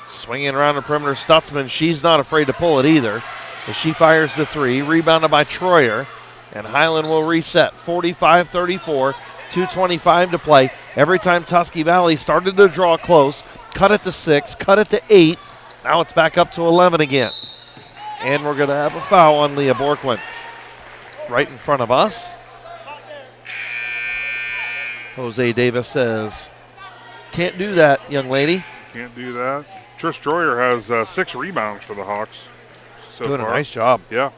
Swinging around the perimeter, Stutzman, she's not afraid to pull it either. As she fires the 3, rebounded by Troyer, and Highland will reset 45-34, 2:25 to play. Every time Tusky Valley started to draw close, cut it to 6, cut it to 8. Now it's back up to 11 again. And we're going to have a foul on Leah Borquin. Right in front of us. Jose Davis says, can't do that, young lady. Can't do that. Trish Troyer has 6 rebounds for the Hawks so doing far. A nice job. Yeah.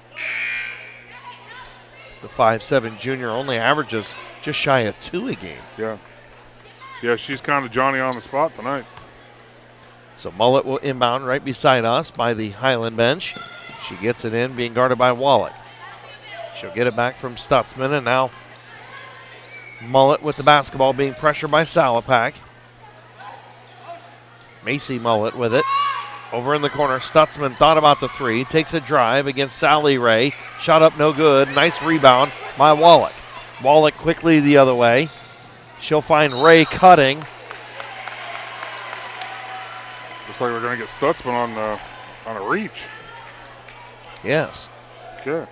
The 5'7" junior only averages just shy of 2 a game. Yeah. Yeah, she's kind of Johnny on the spot tonight. So Mullet will inbound right beside us by the Highland bench. She gets it in, being guarded by Wallach. She'll get it back from Stutzman, and now Mullet with the basketball, being pressured by Salapak. Macy Mullet with it. Over in the corner, Stutzman thought about the 3, takes a drive against Sally Ray. Shot up no good. Nice rebound by Wallach. Wallach quickly the other way. She'll find Ray cutting. Looks like we're going to get Stutzman on a reach. Yes. Okay.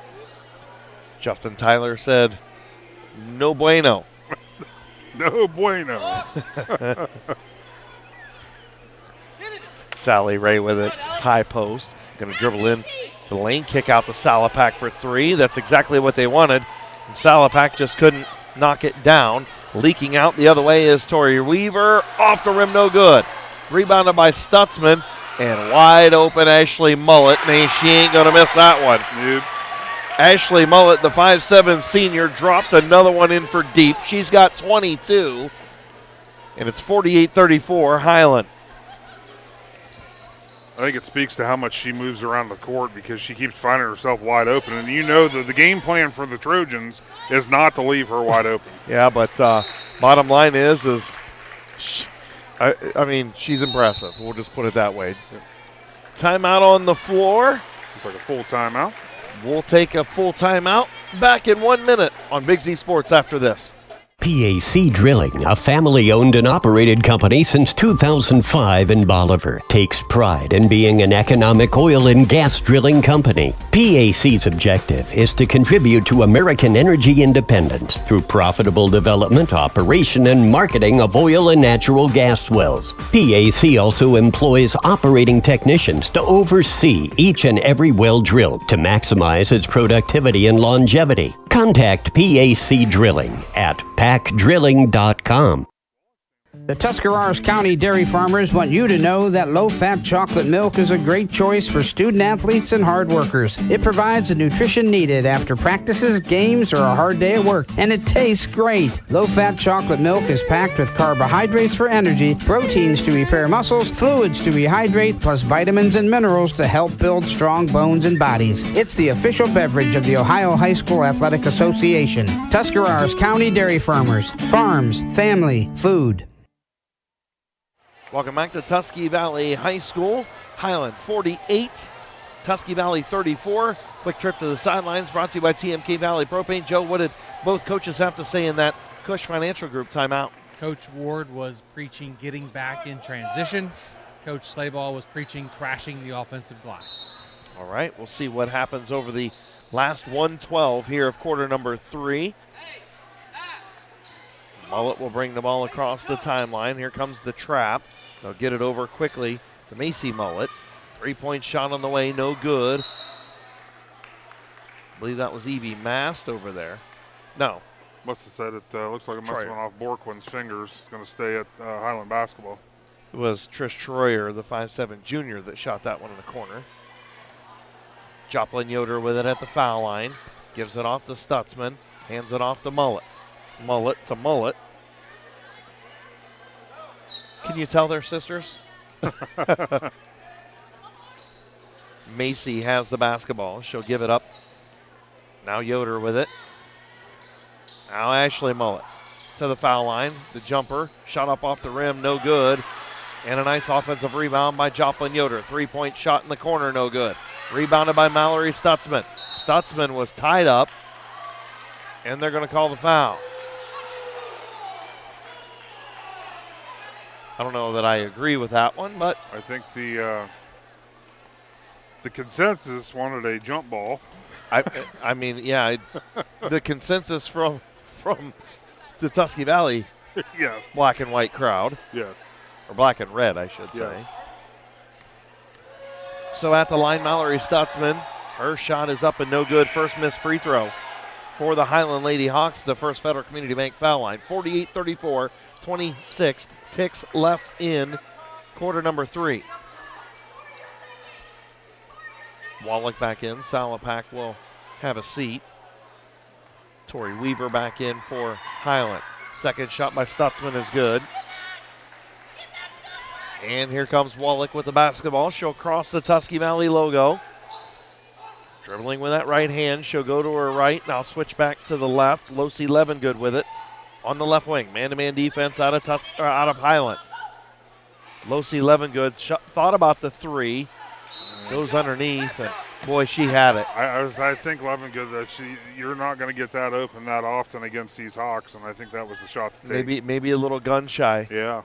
Justin Tyler said, no bueno. No bueno. Sally Ray with it, high post. Going to dribble in to the lane, kick out the Salapak for 3. That's exactly what they wanted. And Salapak just couldn't knock it down. Leaking out the other way is Tori Weaver. Off the rim, no good. Rebounded by Stutzman. And wide open Ashley Mullet. Man, she ain't going to miss that one. Nope. Ashley Mullet, the 5'7" senior, dropped another one in for deep. She's got 22. And it's 48-34, Highland. I think it speaks to how much she moves around the court because she keeps finding herself wide open. And you know that the game plan for the Trojans is not to leave her wide open. Yeah, but bottom line is I mean, she's impressive. We'll just put it that way. Timeout on the floor. It's like a full timeout. We'll take a full timeout. Back in 1 minute on Big Z Sports after this. PAC Drilling, a family-owned and operated company since 2005 in Bolivar, takes pride in being an economic oil and gas drilling company. PAC's objective is to contribute to American energy independence through profitable development, operation, and marketing of oil and natural gas wells. PAC also employs operating technicians to oversee each and every well drilled to maximize its productivity and longevity. Contact PAC Drilling at pacdrilling.com. The Tuscarawas County dairy farmers want you to know that low-fat chocolate milk is a great choice for student athletes and hard workers. It provides the nutrition needed after practices, games, or a hard day at work, and it tastes great. Low-fat chocolate milk is packed with carbohydrates for energy, proteins to repair muscles, fluids to rehydrate, plus vitamins and minerals to help build strong bones and bodies. It's the official beverage of the Ohio High School Athletic Association. Tuscarawas County Dairy Farmers. Farms, family, food. Welcome back to Tusky Valley High School. Highland 48, Tusky Valley 34. Quick trip to the sidelines brought to you by TMK Valley Propane. Joe, what did both coaches have to say in that Cush Financial Group timeout? Coach Ward was preaching getting back in transition. Coach Slayball was preaching crashing the offensive glass. All right, we'll see what happens over the last 1:12 here of quarter number 3. Mullet will bring the ball across the timeline. Here comes the trap. They'll get it over quickly to Macy Mullet. 3-point shot on the way, no good. I believe that was Evie Mast over there. No. Must have said it. Looks like it must have went off Borquin's fingers. Going to stay at Highland basketball. It was Trish Troyer, the 5'7" junior, that shot that one in the corner. Joplin Yoder with it at the foul line. Gives it off to Stutzman. Hands it off to Mullet. Mullet to Mullet. Can you tell they're sisters? Macy has the basketball. She'll give it up. Now Yoder with it. Now Ashley Mullet to the foul line. The jumper. Shot up off the rim. No good. And a nice offensive rebound by Joplin Yoder. 3-point shot in the corner. No good. Rebounded by Mallory Stutzman. Stutzman was tied up. And they're going to call the foul. I don't know that I agree with that one, but I think the consensus wanted a jump ball. I mean, yeah, the consensus from the Tusky Valley yes. Black and white crowd. Yes. Or black and red, I should say. Yes. So at the line, Mallory Stutzman. Her shot is up and no good. First missed free throw for the Highland Lady Hawks, the First Federal Community Bank foul line. 48-34, 26 ticks left in quarter number 3. Wallach back in. Salapak will have a seat. Tori Weaver back in for Highland. Second shot by Stutzman is good. And here comes Wallach with the basketball. She'll cross the Tusky Valley logo. Dribbling with that right hand. She'll go to her right. Now switch back to the left. Losi Levengood with it on the left wing. Man-to-man defense out of Highland. Losi Levengood thought about the three. Goes underneath, and boy, she had it. I think Levengood, that you're not going to get that open that often against these Hawks, and I think that was the shot to take. Maybe a little gun shy. Yeah.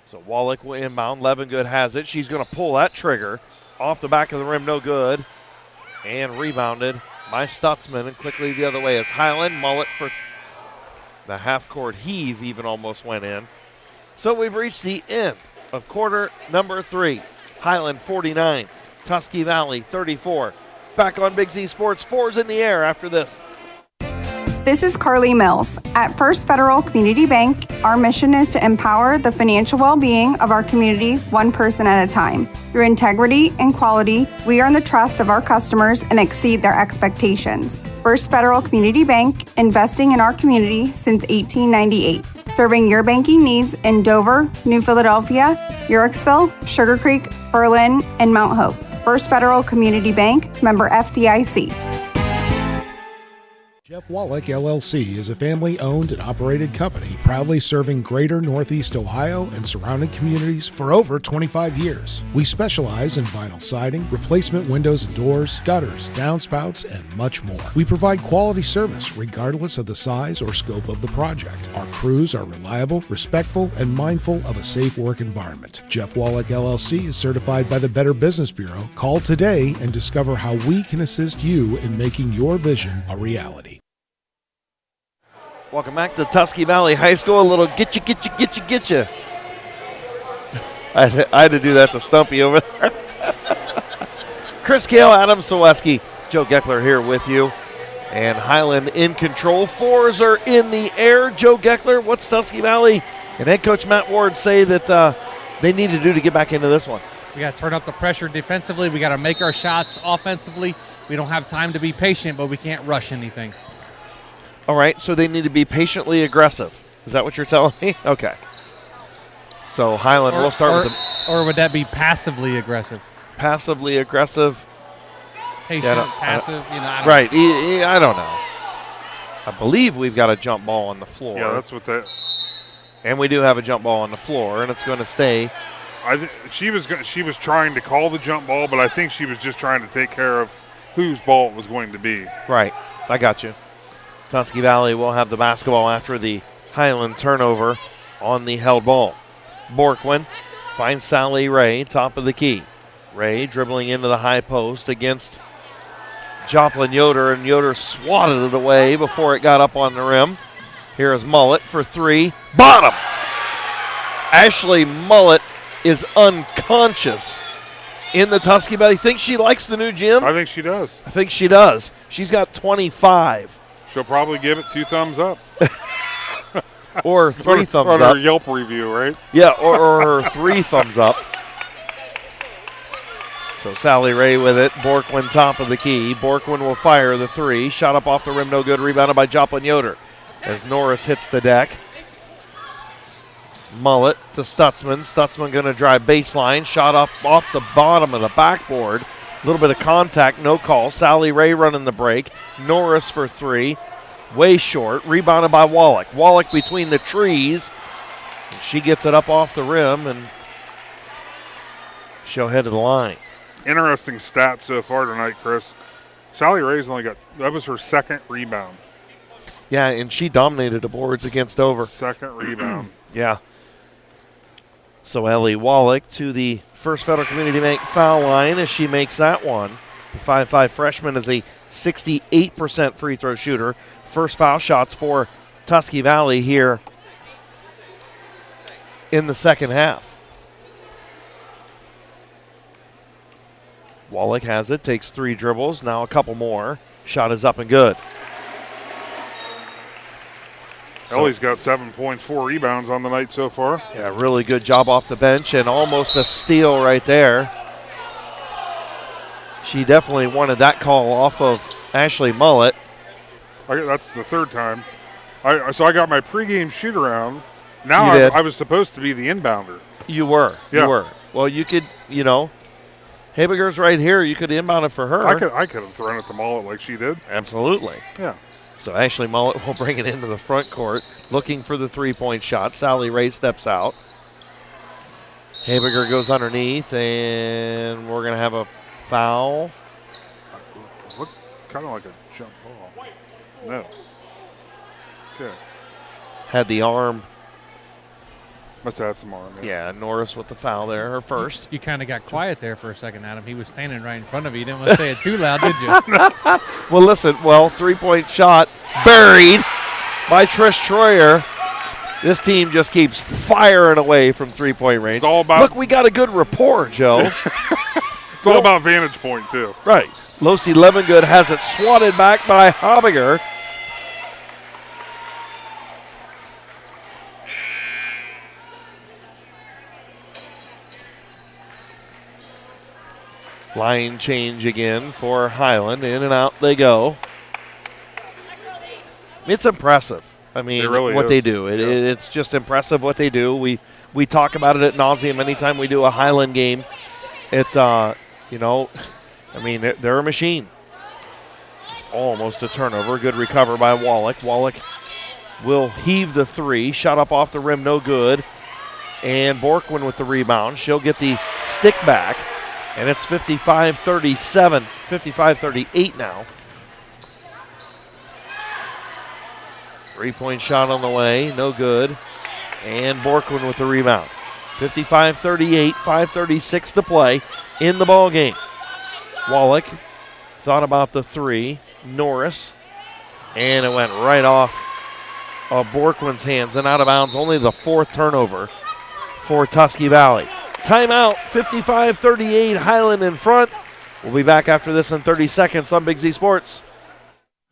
So Wallach will inbound. Levengood has it. She's going to pull that trigger. Off the back of the rim, no good. And rebounded by Stutzman, and quickly the other way is Highland. Mullet for the half-court heave even almost went in. So we've reached the end of quarter number 3. Highland 49, Tusky Valley 34. Back on Big Z Sports, 4's in the air after this. This is Carly Mills. At First Federal Community Bank, our mission is to empower the financial well-being of our community one person at a time. Through integrity and quality, we earn the trust of our customers and exceed their expectations. First Federal Community Bank, investing in our community since 1898. Serving your banking needs in Dover, New Philadelphia, Yorksville, Sugar Creek, Berlin, and Mount Hope. First Federal Community Bank, member FDIC. Jeff Wallach, LLC is a family-owned and operated company proudly serving greater Northeast Ohio and surrounding communities for over 25 years. We specialize in vinyl siding, replacement windows and doors, gutters, downspouts, and much more. We provide quality service regardless of the size or scope of the project. Our crews are reliable, respectful, and mindful of a safe work environment. Jeff Wallach, LLC is certified by the Better Business Bureau. Call today and discover how we can assist you in making your vision a reality. Welcome back to Tusky Valley High School. A little get you. I had to do that to Stumpy over there. Chris Kale, Adam Soweski, Joe Geckler here with you. And Highland in control. Fours are in the air. Joe Geckler, what's Tusky Valley and head coach Matt Ward say that they need to do to get back into this one? We got to turn up the pressure defensively. We got to make our shots offensively. We don't have time to be patient, but we can't rush anything. All right, so they need to be patiently aggressive. Is that what you're telling me? Okay. So Highland, we'll start with the... Or would that be passively aggressive? Passively aggressive. Patient, passive, Right, I don't know. I believe we've got a jump ball on the floor. Yeah, that's what that... And we do have a jump ball on the floor, and it's going to stay. She was trying to call the jump ball, but I think she was just trying to take care of whose ball it was going to be. Right, I got you. Tusky Valley will have the basketball after the Highland turnover on the held ball. Borquin finds Sally Ray, top of the key. Ray dribbling into the high post against Joplin Yoder, and Yoder swatted it away before it got up on the rim. Here is Mullet for three. Bottom! Ashley Mullet is unconscious in the Tusky Valley. Think she likes the new gym? I think she does. I think she does. She's got 25. She'll probably give it 2 thumbs up. Or 3 thumbs on up. her Yelp review, right? Yeah, or her 3 thumbs up. So Sally Ray with it. Borquin top of the key. Borquin will fire the 3. Shot up off the rim, no good. Rebounded by Joplin Yoder as Norris hits the deck. Mullet to Stutzman. Stutzman going to drive baseline. Shot up off the bottom of the backboard. A little bit of contact, no call. Sally Ray running the break. Norris for 3. Way short. Rebounded by Wallach. Wallach between the trees. And she gets it up off the rim, and she'll head to the line. Interesting stat so far tonight, Chris. Sally Ray's only got, that was her second rebound. Yeah, and she dominated the boards against Dover. Second rebound. Yeah. So Ellie Wallach to the First Federal Community Bank foul line as she makes that one. The 5'5" freshman is a 68% free throw shooter. First foul shots for Tusky Valley here in the second half. Wallach has it, takes 3 dribbles, now a couple more. Shot is up and good. Ellie's got 7 points, 4 rebounds on the night so far. Yeah, really good job off the bench and almost a steal right there. She definitely wanted that call off of Ashley Mullet. That's the 3rd time. So I got my pregame shoot around. Now I was supposed to be the inbounder. You were. Yeah. You were. Well, you could, Habiger's right here. You could inbound it for her. I could have thrown it to Mullet like she did. Absolutely. Yeah. So Ashley Mullet will bring it into the front court, looking for the 3-point shot. Sally Ray steps out. Habiger goes underneath, and we're going to have a foul. Look kind of like a jump ball. No. Okay. Had the arm. Must have had some arm. Yeah, Norris with the foul there, her first. You kind of got quiet there for a second, Adam. He was standing right in front of you. You didn't want to say it too loud, did you? Well, listen, 3-point shot buried by Trish Troyer. This team just keeps firing away from 3-point range. It's all about. Look, we got a good rapport, Joe. It's all about vantage point, too. Right. Losi Levengood has it swatted back by Habiger. Line change again for Highland. In and out they go. It's impressive. I mean, what they do. It's just impressive what they do. We talk about it at nauseum anytime we do a Highland game. They're a machine. Almost a turnover. Good recover by Wallach. Wallach will heave the three. Shot up off the rim, no good. And Borkwin with the rebound. She'll get the stick back. And it's 55-37, 55-38 now. 3-point shot on the way, no good. And Borkwin with the rebound. 55-38, 5:36 to play in the ball game. Wallach thought about the three. Norris. And it went right off of Borkwin's hands and out of bounds. Only the fourth turnover for Tusky Valley. Timeout, 55-38, Highland in front. We'll be back after this in 30 seconds on Big Z Sports.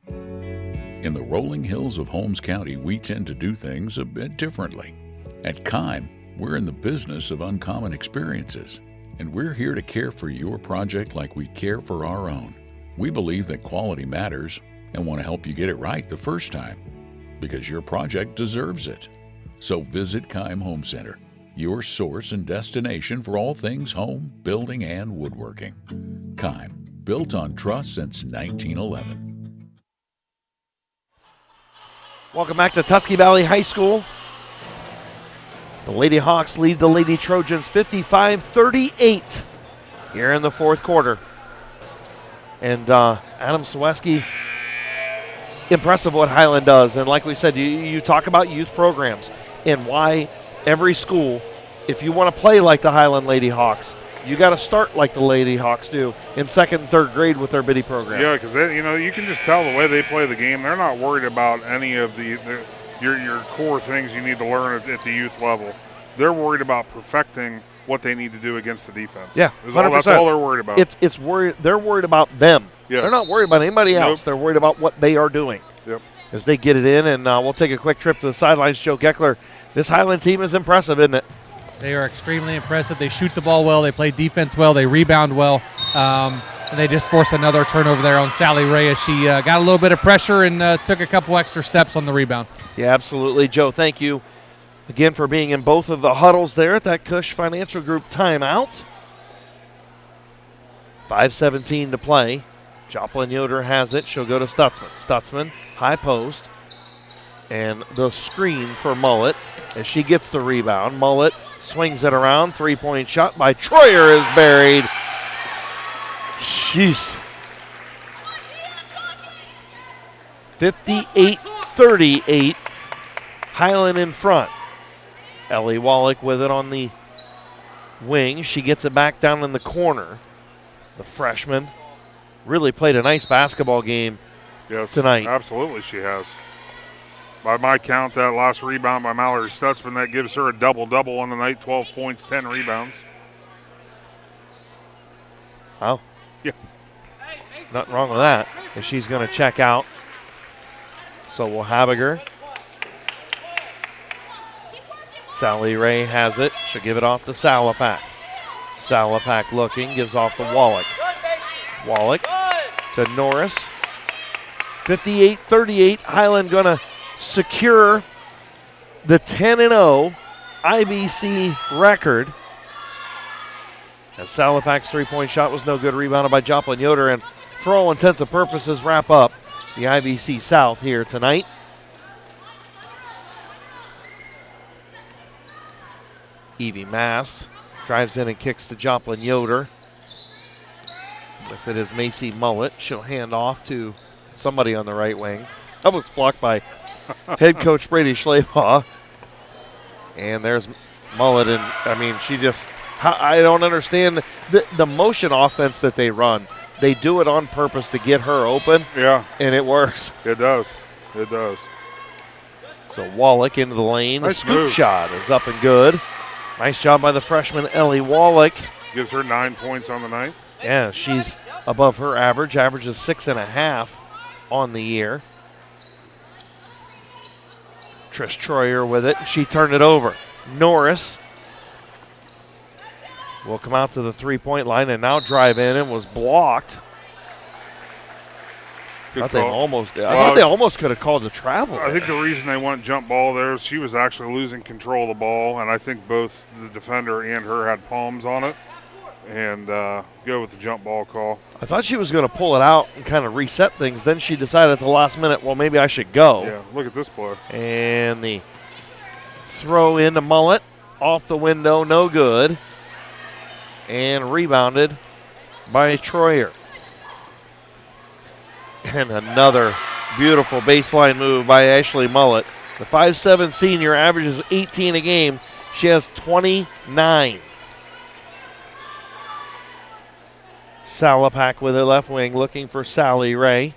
In the rolling hills of Holmes County, we tend to do things a bit differently. At Kime, we're in the business of uncommon experiences, and we're here to care for your project like we care for our own. We believe that quality matters and want to help you get it right the first time, because your project deserves it. So visit Kime Home Center, your source and destination for all things home, building, and woodworking. Kime, built on trust since 1911. Welcome back to Tusky Valley High School. The Lady Hawks lead the Lady Trojans 55-38 here in the fourth quarter. And Adam Saweski, impressive what Highland does. And like we said, you talk about youth programs and why every school, if you want to play like the Highland Lady Hawks, you got to start like the Lady Hawks do in second and third grade with their biddy program. Yeah, because you can just tell the way they play the game. They're not worried about any of your core things you need to learn at the youth level. They're worried about perfecting what they need to do against the defense. Yeah, 100%. That's all they're worried about. They're worried about them. Yes. They're not worried about anybody else. Nope. They're worried about what they are doing. Yep. As they get it in, and we'll take a quick trip to the sidelines. Joe Geckler, this Highland team is impressive, isn't it? They are extremely impressive. They shoot the ball well. They play defense well. They rebound well. And they just forced another turnover there on Sally Ray as she got a little bit of pressure and took a couple extra steps on the rebound. Yeah, absolutely. Joe, thank you again for being in both of the huddles there at that Cush Financial Group timeout. 5:17 to play. Joplin Yoder has it. She'll go to Stutzman. Stutzman, high post. And the screen for Mullet as she gets the rebound. Mullet swings it around. 3-point shot by Troyer is buried. Jeez. 58-38. Highland in front. Ellie Wallach with it on the wing. She gets it back down in the corner. The freshman really played a nice basketball game tonight. Absolutely she has. By my count, that last rebound by Mallory Stutzman, that gives her a double-double on the night, 12 points, 10 rebounds. Wow. Yeah. Nothing wrong with that. And she's going to check out. So we'll Habiger. Sally Ray has it. She'll give it off to Salapak. Salapak looking, gives off to Wallach. Wallach to Norris. 58-38. Highland going to secure the 10-0 I.V.C record. And Salapak's 3-point shot was no good, rebounded by Joplin Yoder, and for all intents and purposes wrap up the I.V.C South here tonight. Evie Mast drives in and kicks to Joplin Yoder. With it is Macy Mullet. She'll hand off to somebody on the right wing. That was blocked by head coach Brady Schleybaugh. And there's Mullet, and I mean, she just, I don't understand the motion offense that they run. They do it on purpose to get her open. Yeah. And it works. It does. It does. So Wallach into the lane. Nice the scoop move. shot is up and good. Nice job by the freshman Ellie Wallach. Gives her 9 points on the night. Yeah, she's above her average. Average is 6.5 on the year. Trish Troyer with it. She turned it over. Norris will come out to the three-point line and now drive in and was blocked. I thought they almost could have called a travel. I think the reason they went jump ball there is she was actually losing control of the ball, and I think both the defender and her had palms on it, and go with the jump ball call. I thought she was going to pull it out and kind of reset things. Then she decided at the last minute, well, maybe I should go. Yeah, look at this play. And the throw into Mullet, off the window, no good, and rebounded by Troyer. And another beautiful baseline move by Ashley Mullet. The 5'7" senior averages 18 a game. She has 29. Salapak with a left wing looking for Sally Ray.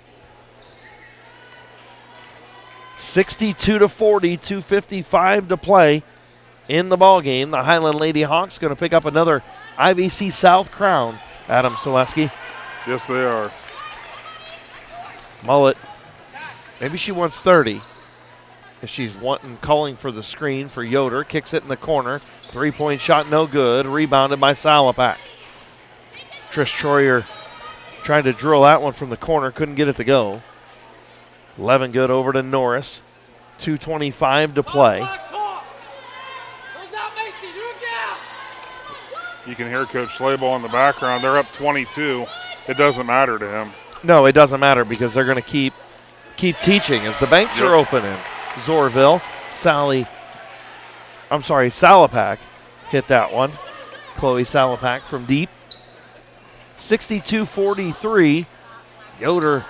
62-40, 2:55 to play in the ball game. The Highland Lady Hawks going to pick up another I.V.C. South crown. Adam Selesky. Yes, they are. Mullet, maybe she wants 30. If she's calling for the screen for Yoder, kicks it in the corner. 3-point shot, no good. Rebounded by Salapak. Trish Troyer trying to drill that one from the corner, couldn't get it to go. 11 good over to Norris. 2:25 to play. You can hear Coach Slayball in the background. They're up 22. It doesn't matter to him. No, it doesn't matter because they're going to keep teaching as the banks are open in Zorville. Salapak hit that one. Chloe Salapak from deep. 62-43. Yoder,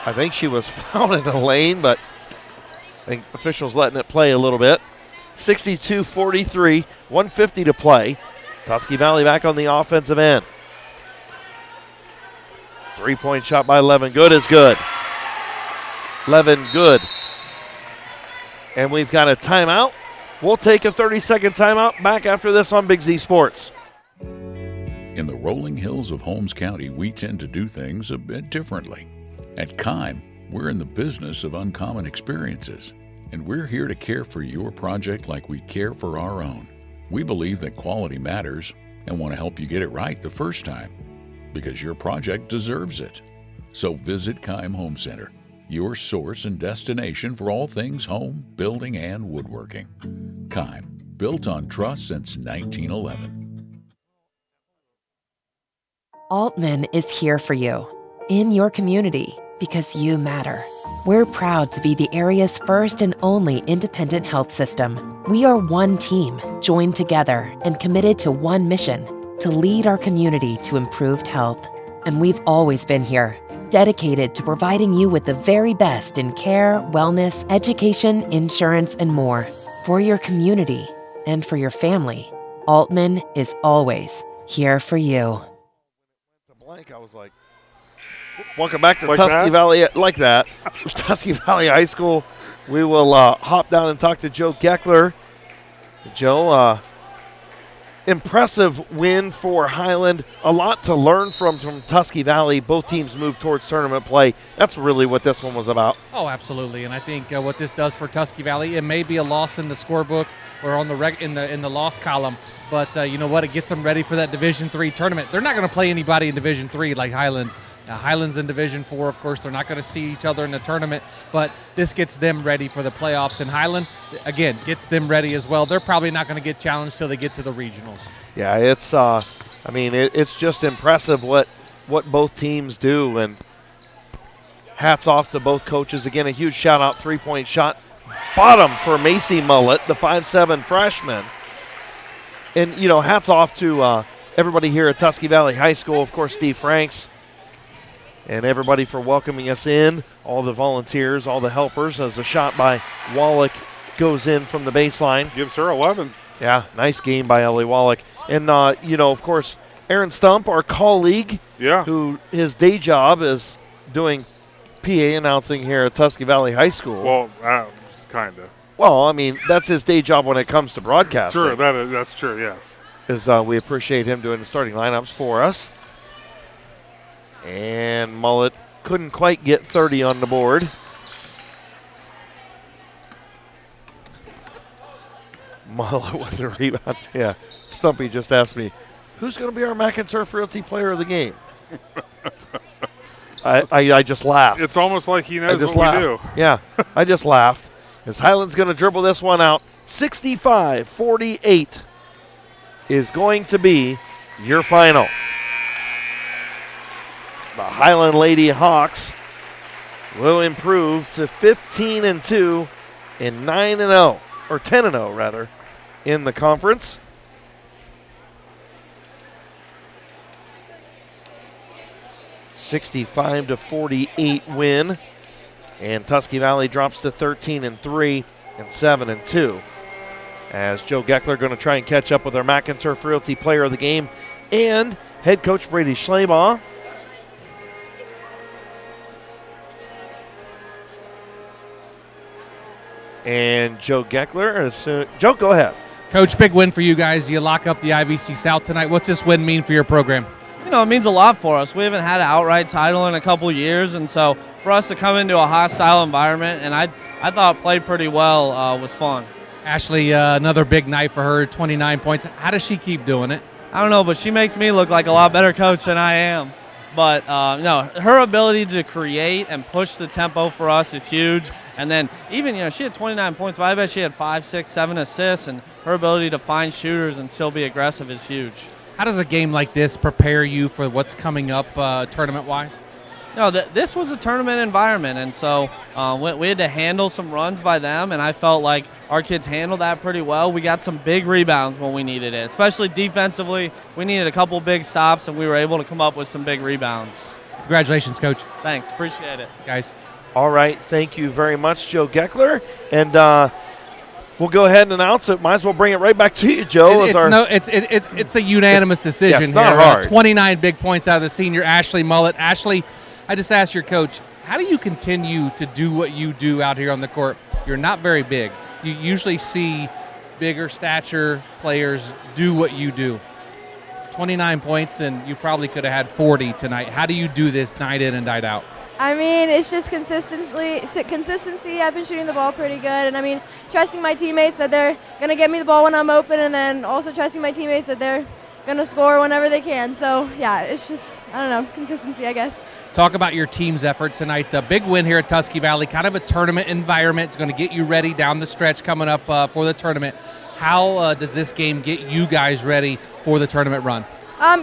I think she was fouled in the lane, but I think officials letting it play a little bit. 62-43, 1:50 to play. Tusky Valley back on the offensive end. 3-point shot by Levin. Good is good. Levin good. And we've got a timeout. We'll take a 30-second timeout. Back after this on Big Z Sports. In the rolling hills of Holmes County, we tend to do things a bit differently. At Kime, we're in the business of uncommon experiences, and we're here to care for your project like we care for our own. We believe that quality matters and want to help you get it right the first time, because your project deserves it. So visit Kime Home Center, your source and destination for all things home, building, and woodworking. Kime, built on trust since 1911. Altman is here for you, in your community, because you matter. We're proud to be the area's first and only independent health system. We are one team, joined together and committed to one mission, to lead our community to improved health. And we've always been here, dedicated to providing you with the very best in care, wellness, education, insurance, and more. For your community and for your family, Altman is always here for you. I was like, welcome back to Tusky Valley, like that. Tusky Valley High School. We will hop down and talk to Joe Geckler. Joe, impressive win for Highland. A lot to learn from Tusky Valley. Both teams move towards tournament play. That's really what this one was about. Oh, absolutely. And I think what this does for Tusky Valley, it may be a loss in the scorebook or on the in the loss column, but you know what? It gets them ready for that Division III tournament. They're not going to play anybody in Division III like Highland. Highland's in Division IV, of course. They're not going to see each other in the tournament, but this gets them ready for the playoffs. And Highland, again, gets them ready as well. They're probably not going to get challenged till they get to the regionals. Yeah, it's it's just impressive what both teams do, and hats off to both coaches. Again, a huge shout-out, 3-point shot. Bottom for Macy Mullet, the 5'7" freshman. And, you know, hats off to everybody here at Tusky Valley High School. Of course, Steve Franks. And everybody for welcoming us in, all the volunteers, all the helpers, as the shot by Wallach goes in from the baseline. Gives her 11. Yeah, nice game by Ellie Wallach. And, you know, of course, Aaron Stump, our colleague, who his day job is doing PA announcing here at Tusky Valley High School. Well, kind of. Well, I mean, that's his day job when it comes to broadcasting. Sure, that's true, yes. We appreciate him doing the starting lineups for us. And Mullet couldn't quite get 30 on the board. Mullet with the rebound. Yeah, Stumpy just asked me, who's going to be our Mac and Turf Realty player of the game? I just laughed. It's almost like he knows what we do. Yeah, I just laughed. As Highland's going to dribble this one out. 65-48 is going to be your final. The Highland Lady Hawks will improve to 15-2 and 9-0, or 10-0 rather, in the conference. (65-48) win, and Tusky Valley drops to 13-3 and 7-2. As Joe Geckler going to try and catch up with our Mac and Turf Realty Player of the Game and head coach Brady Schleybaugh. And Joe Geckler, Joe, go ahead. Coach, big win for you guys. You lock up the I.V.C South tonight. What's this win mean for your program? You know, it means a lot for us. We haven't had an outright title in a couple years, and so for us to come into a hostile environment, and I thought played pretty well, was fun. Ashley, another big night for her, 29 points. How does she keep doing it? I don't know, but she makes me look like a lot better coach than I am. But, no, her ability to create and push the tempo for us is huge. And then even, you know, she had 29 points, but I bet she had 5, 6, 7 assists, and her ability to find shooters and still be aggressive is huge. How does a game like this prepare you for what's coming up tournament-wise? No, this was a tournament environment, and so we had to handle some runs by them, and I felt like our kids handled that pretty well. We got some big rebounds when we needed it, especially defensively. We needed a couple big stops, and we were able to come up with some big rebounds. Congratulations, Coach. Thanks. Appreciate it. Guys. All right. Thank you very much, Joe Geckler. And we'll go ahead and announce it. Might as well bring it right back to you, Joe. It's a unanimous decision it's not here. hard. 29 big points out of the senior Ashley Mullet. Ashley, I just asked your coach, how do you continue to do what you do out here on the court? You're not very big. You usually see bigger stature players do what you do. 29 points, and you probably could have had 40 tonight. How do you do this night in and night out? I mean, it's just consistency. I've been shooting the ball pretty good, and I mean, trusting my teammates that they're going to get me the ball when I'm open, and then also trusting my teammates that they're going to score whenever they can. So, yeah, it's just, I don't know, consistency, I guess. Talk about your team's effort tonight. A big win here at Tusky Valley, kind of a tournament environment. It's going to get you ready down the stretch coming up for the tournament. How does this game get you guys ready for the tournament run?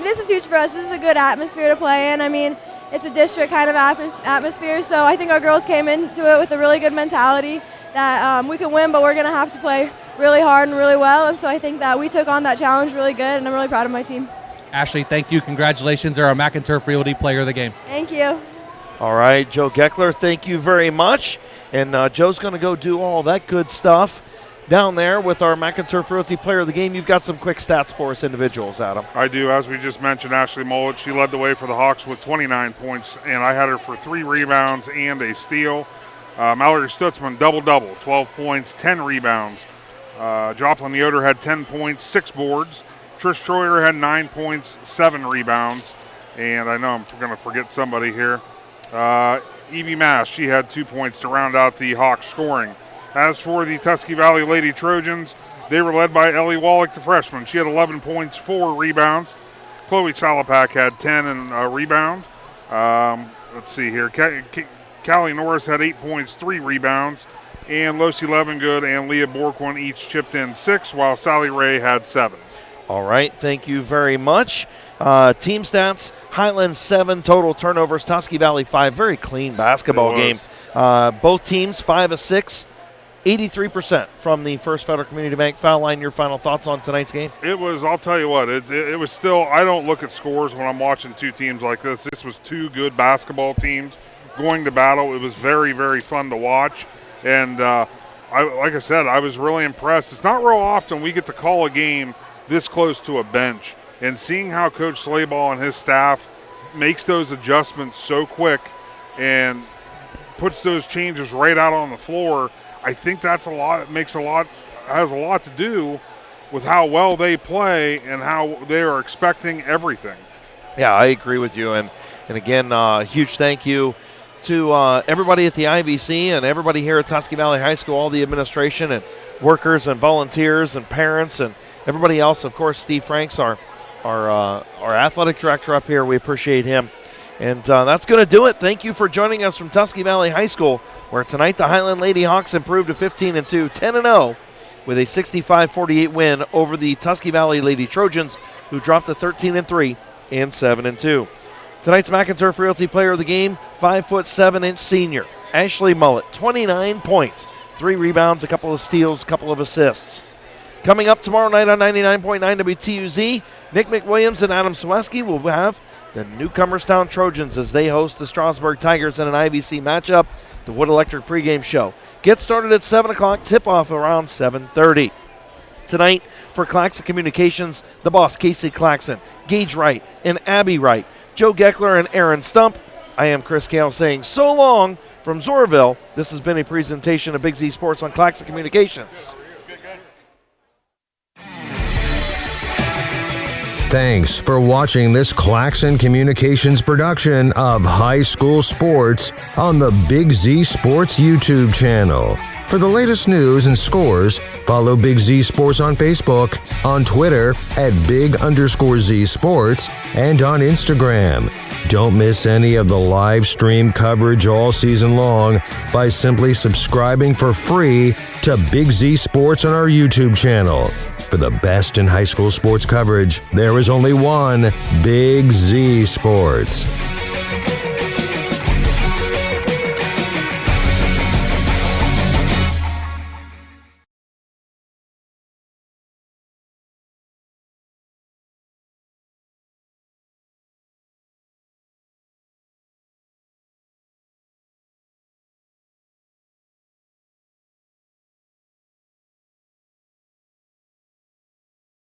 This is huge for us. This is a good atmosphere to play in. I mean, it's a district kind of atmosphere, so I think our girls came into it with a really good mentality that we can win, but we're going to have to play really hard and really well, and so I think that we took on that challenge really good, and I'm really proud of my team. Ashley, thank you. Congratulations. You're our Mac and Turf Realty Player of the Game. Thank you. All right, Joe Geckler, thank you very much. And Joe's going to go do all that good stuff down there with our Mac and Turf Realty Player of the Game. You've got some quick stats for us individuals, Adam. I do. As we just mentioned, Ashley Mullet, she led the way for the Hawks with 29 points, and I had her for 3 rebounds and a steal. Mallory Stutzman, double-double, 12 points, 10 rebounds. Joplin Yoder had 10 points, 6 boards. Trish Troyer had 9 points, 7 rebounds. And I know I'm going to forget somebody here. Evie Mass, she had 2 points to round out the Hawks scoring. As for the Tusky Valley Lady Trojans, they were led by Ellie Wallach, the freshman. She had 11 points, 4 rebounds. Chloe Salapak had 10 and a rebound. Let's see here. Callie Norris had 8 points, 3 rebounds. And Losie Levengood and Leah Borquin each chipped in 6, while Sally Ray had 7. All right, thank you very much. Team stats, Highland 7 total turnovers, Tusky Valley 5. Very clean basketball game. Both teams 5 of 6, 83% from the First Federal Community Bank foul line. Your final thoughts on tonight's game? It was, I'll tell you what, it was still, I don't look at scores when I'm watching two teams like this. This was 2 good basketball teams going to battle. It was very, very fun to watch. And like I said, I was really impressed. It's not real often we get to call a game this close to a bench, and seeing how Coach Schleybaugh and his staff makes those adjustments so quick and puts those changes right out on the floor, I think that's has a lot to do with how well they play and how they are expecting everything. Yeah, I agree with you, and again, huge thank you to everybody at the I.V.C. and everybody here at Tusky Valley High School, all the administration, and workers and volunteers and parents and everybody else. Of course, Steve Franks, our athletic director up here. We appreciate him. And that's going to do it. Thank you for joining us from Tusky Valley High School, where tonight the Highland Lady Hawks improved to 15-2, 10-0, with a 65-48 win over the Tusky Valley Lady Trojans, who dropped to 13-3 and 7-2. Tonight's McInturf Realty Player of the Game, 5'7" senior Ashley Mullett, 29 points, 3 rebounds, a couple of steals, a couple of assists. Coming up tomorrow night on 99.9 WTUZ, Nick McWilliams and Adam Sweski will have the Newcomerstown Trojans as they host the Strasburg Tigers in an I.V.C matchup, the Wood Electric pregame show. Get started at 7 o'clock, tip-off around 7:30. Tonight, for Claxon Communications, the boss, Casey Claxon, Gage Wright, and Abby Wright, Joe Geckler and Aaron Stump. I am Chris Kale saying so long from Zorville. This has been a presentation of Big Z Sports on Claxon Communications. Thanks for watching this Claxon Communications production of high school sports on the Big Z Sports YouTube channel. For the latest news and scores, follow Big Z Sports on Facebook, on Twitter at @Big_Z Sports, and on Instagram. Don't miss any of the live stream coverage all season long by simply subscribing for free to Big Z Sports on our YouTube channel. For the best in high school sports coverage, there is only one Big Z Sports.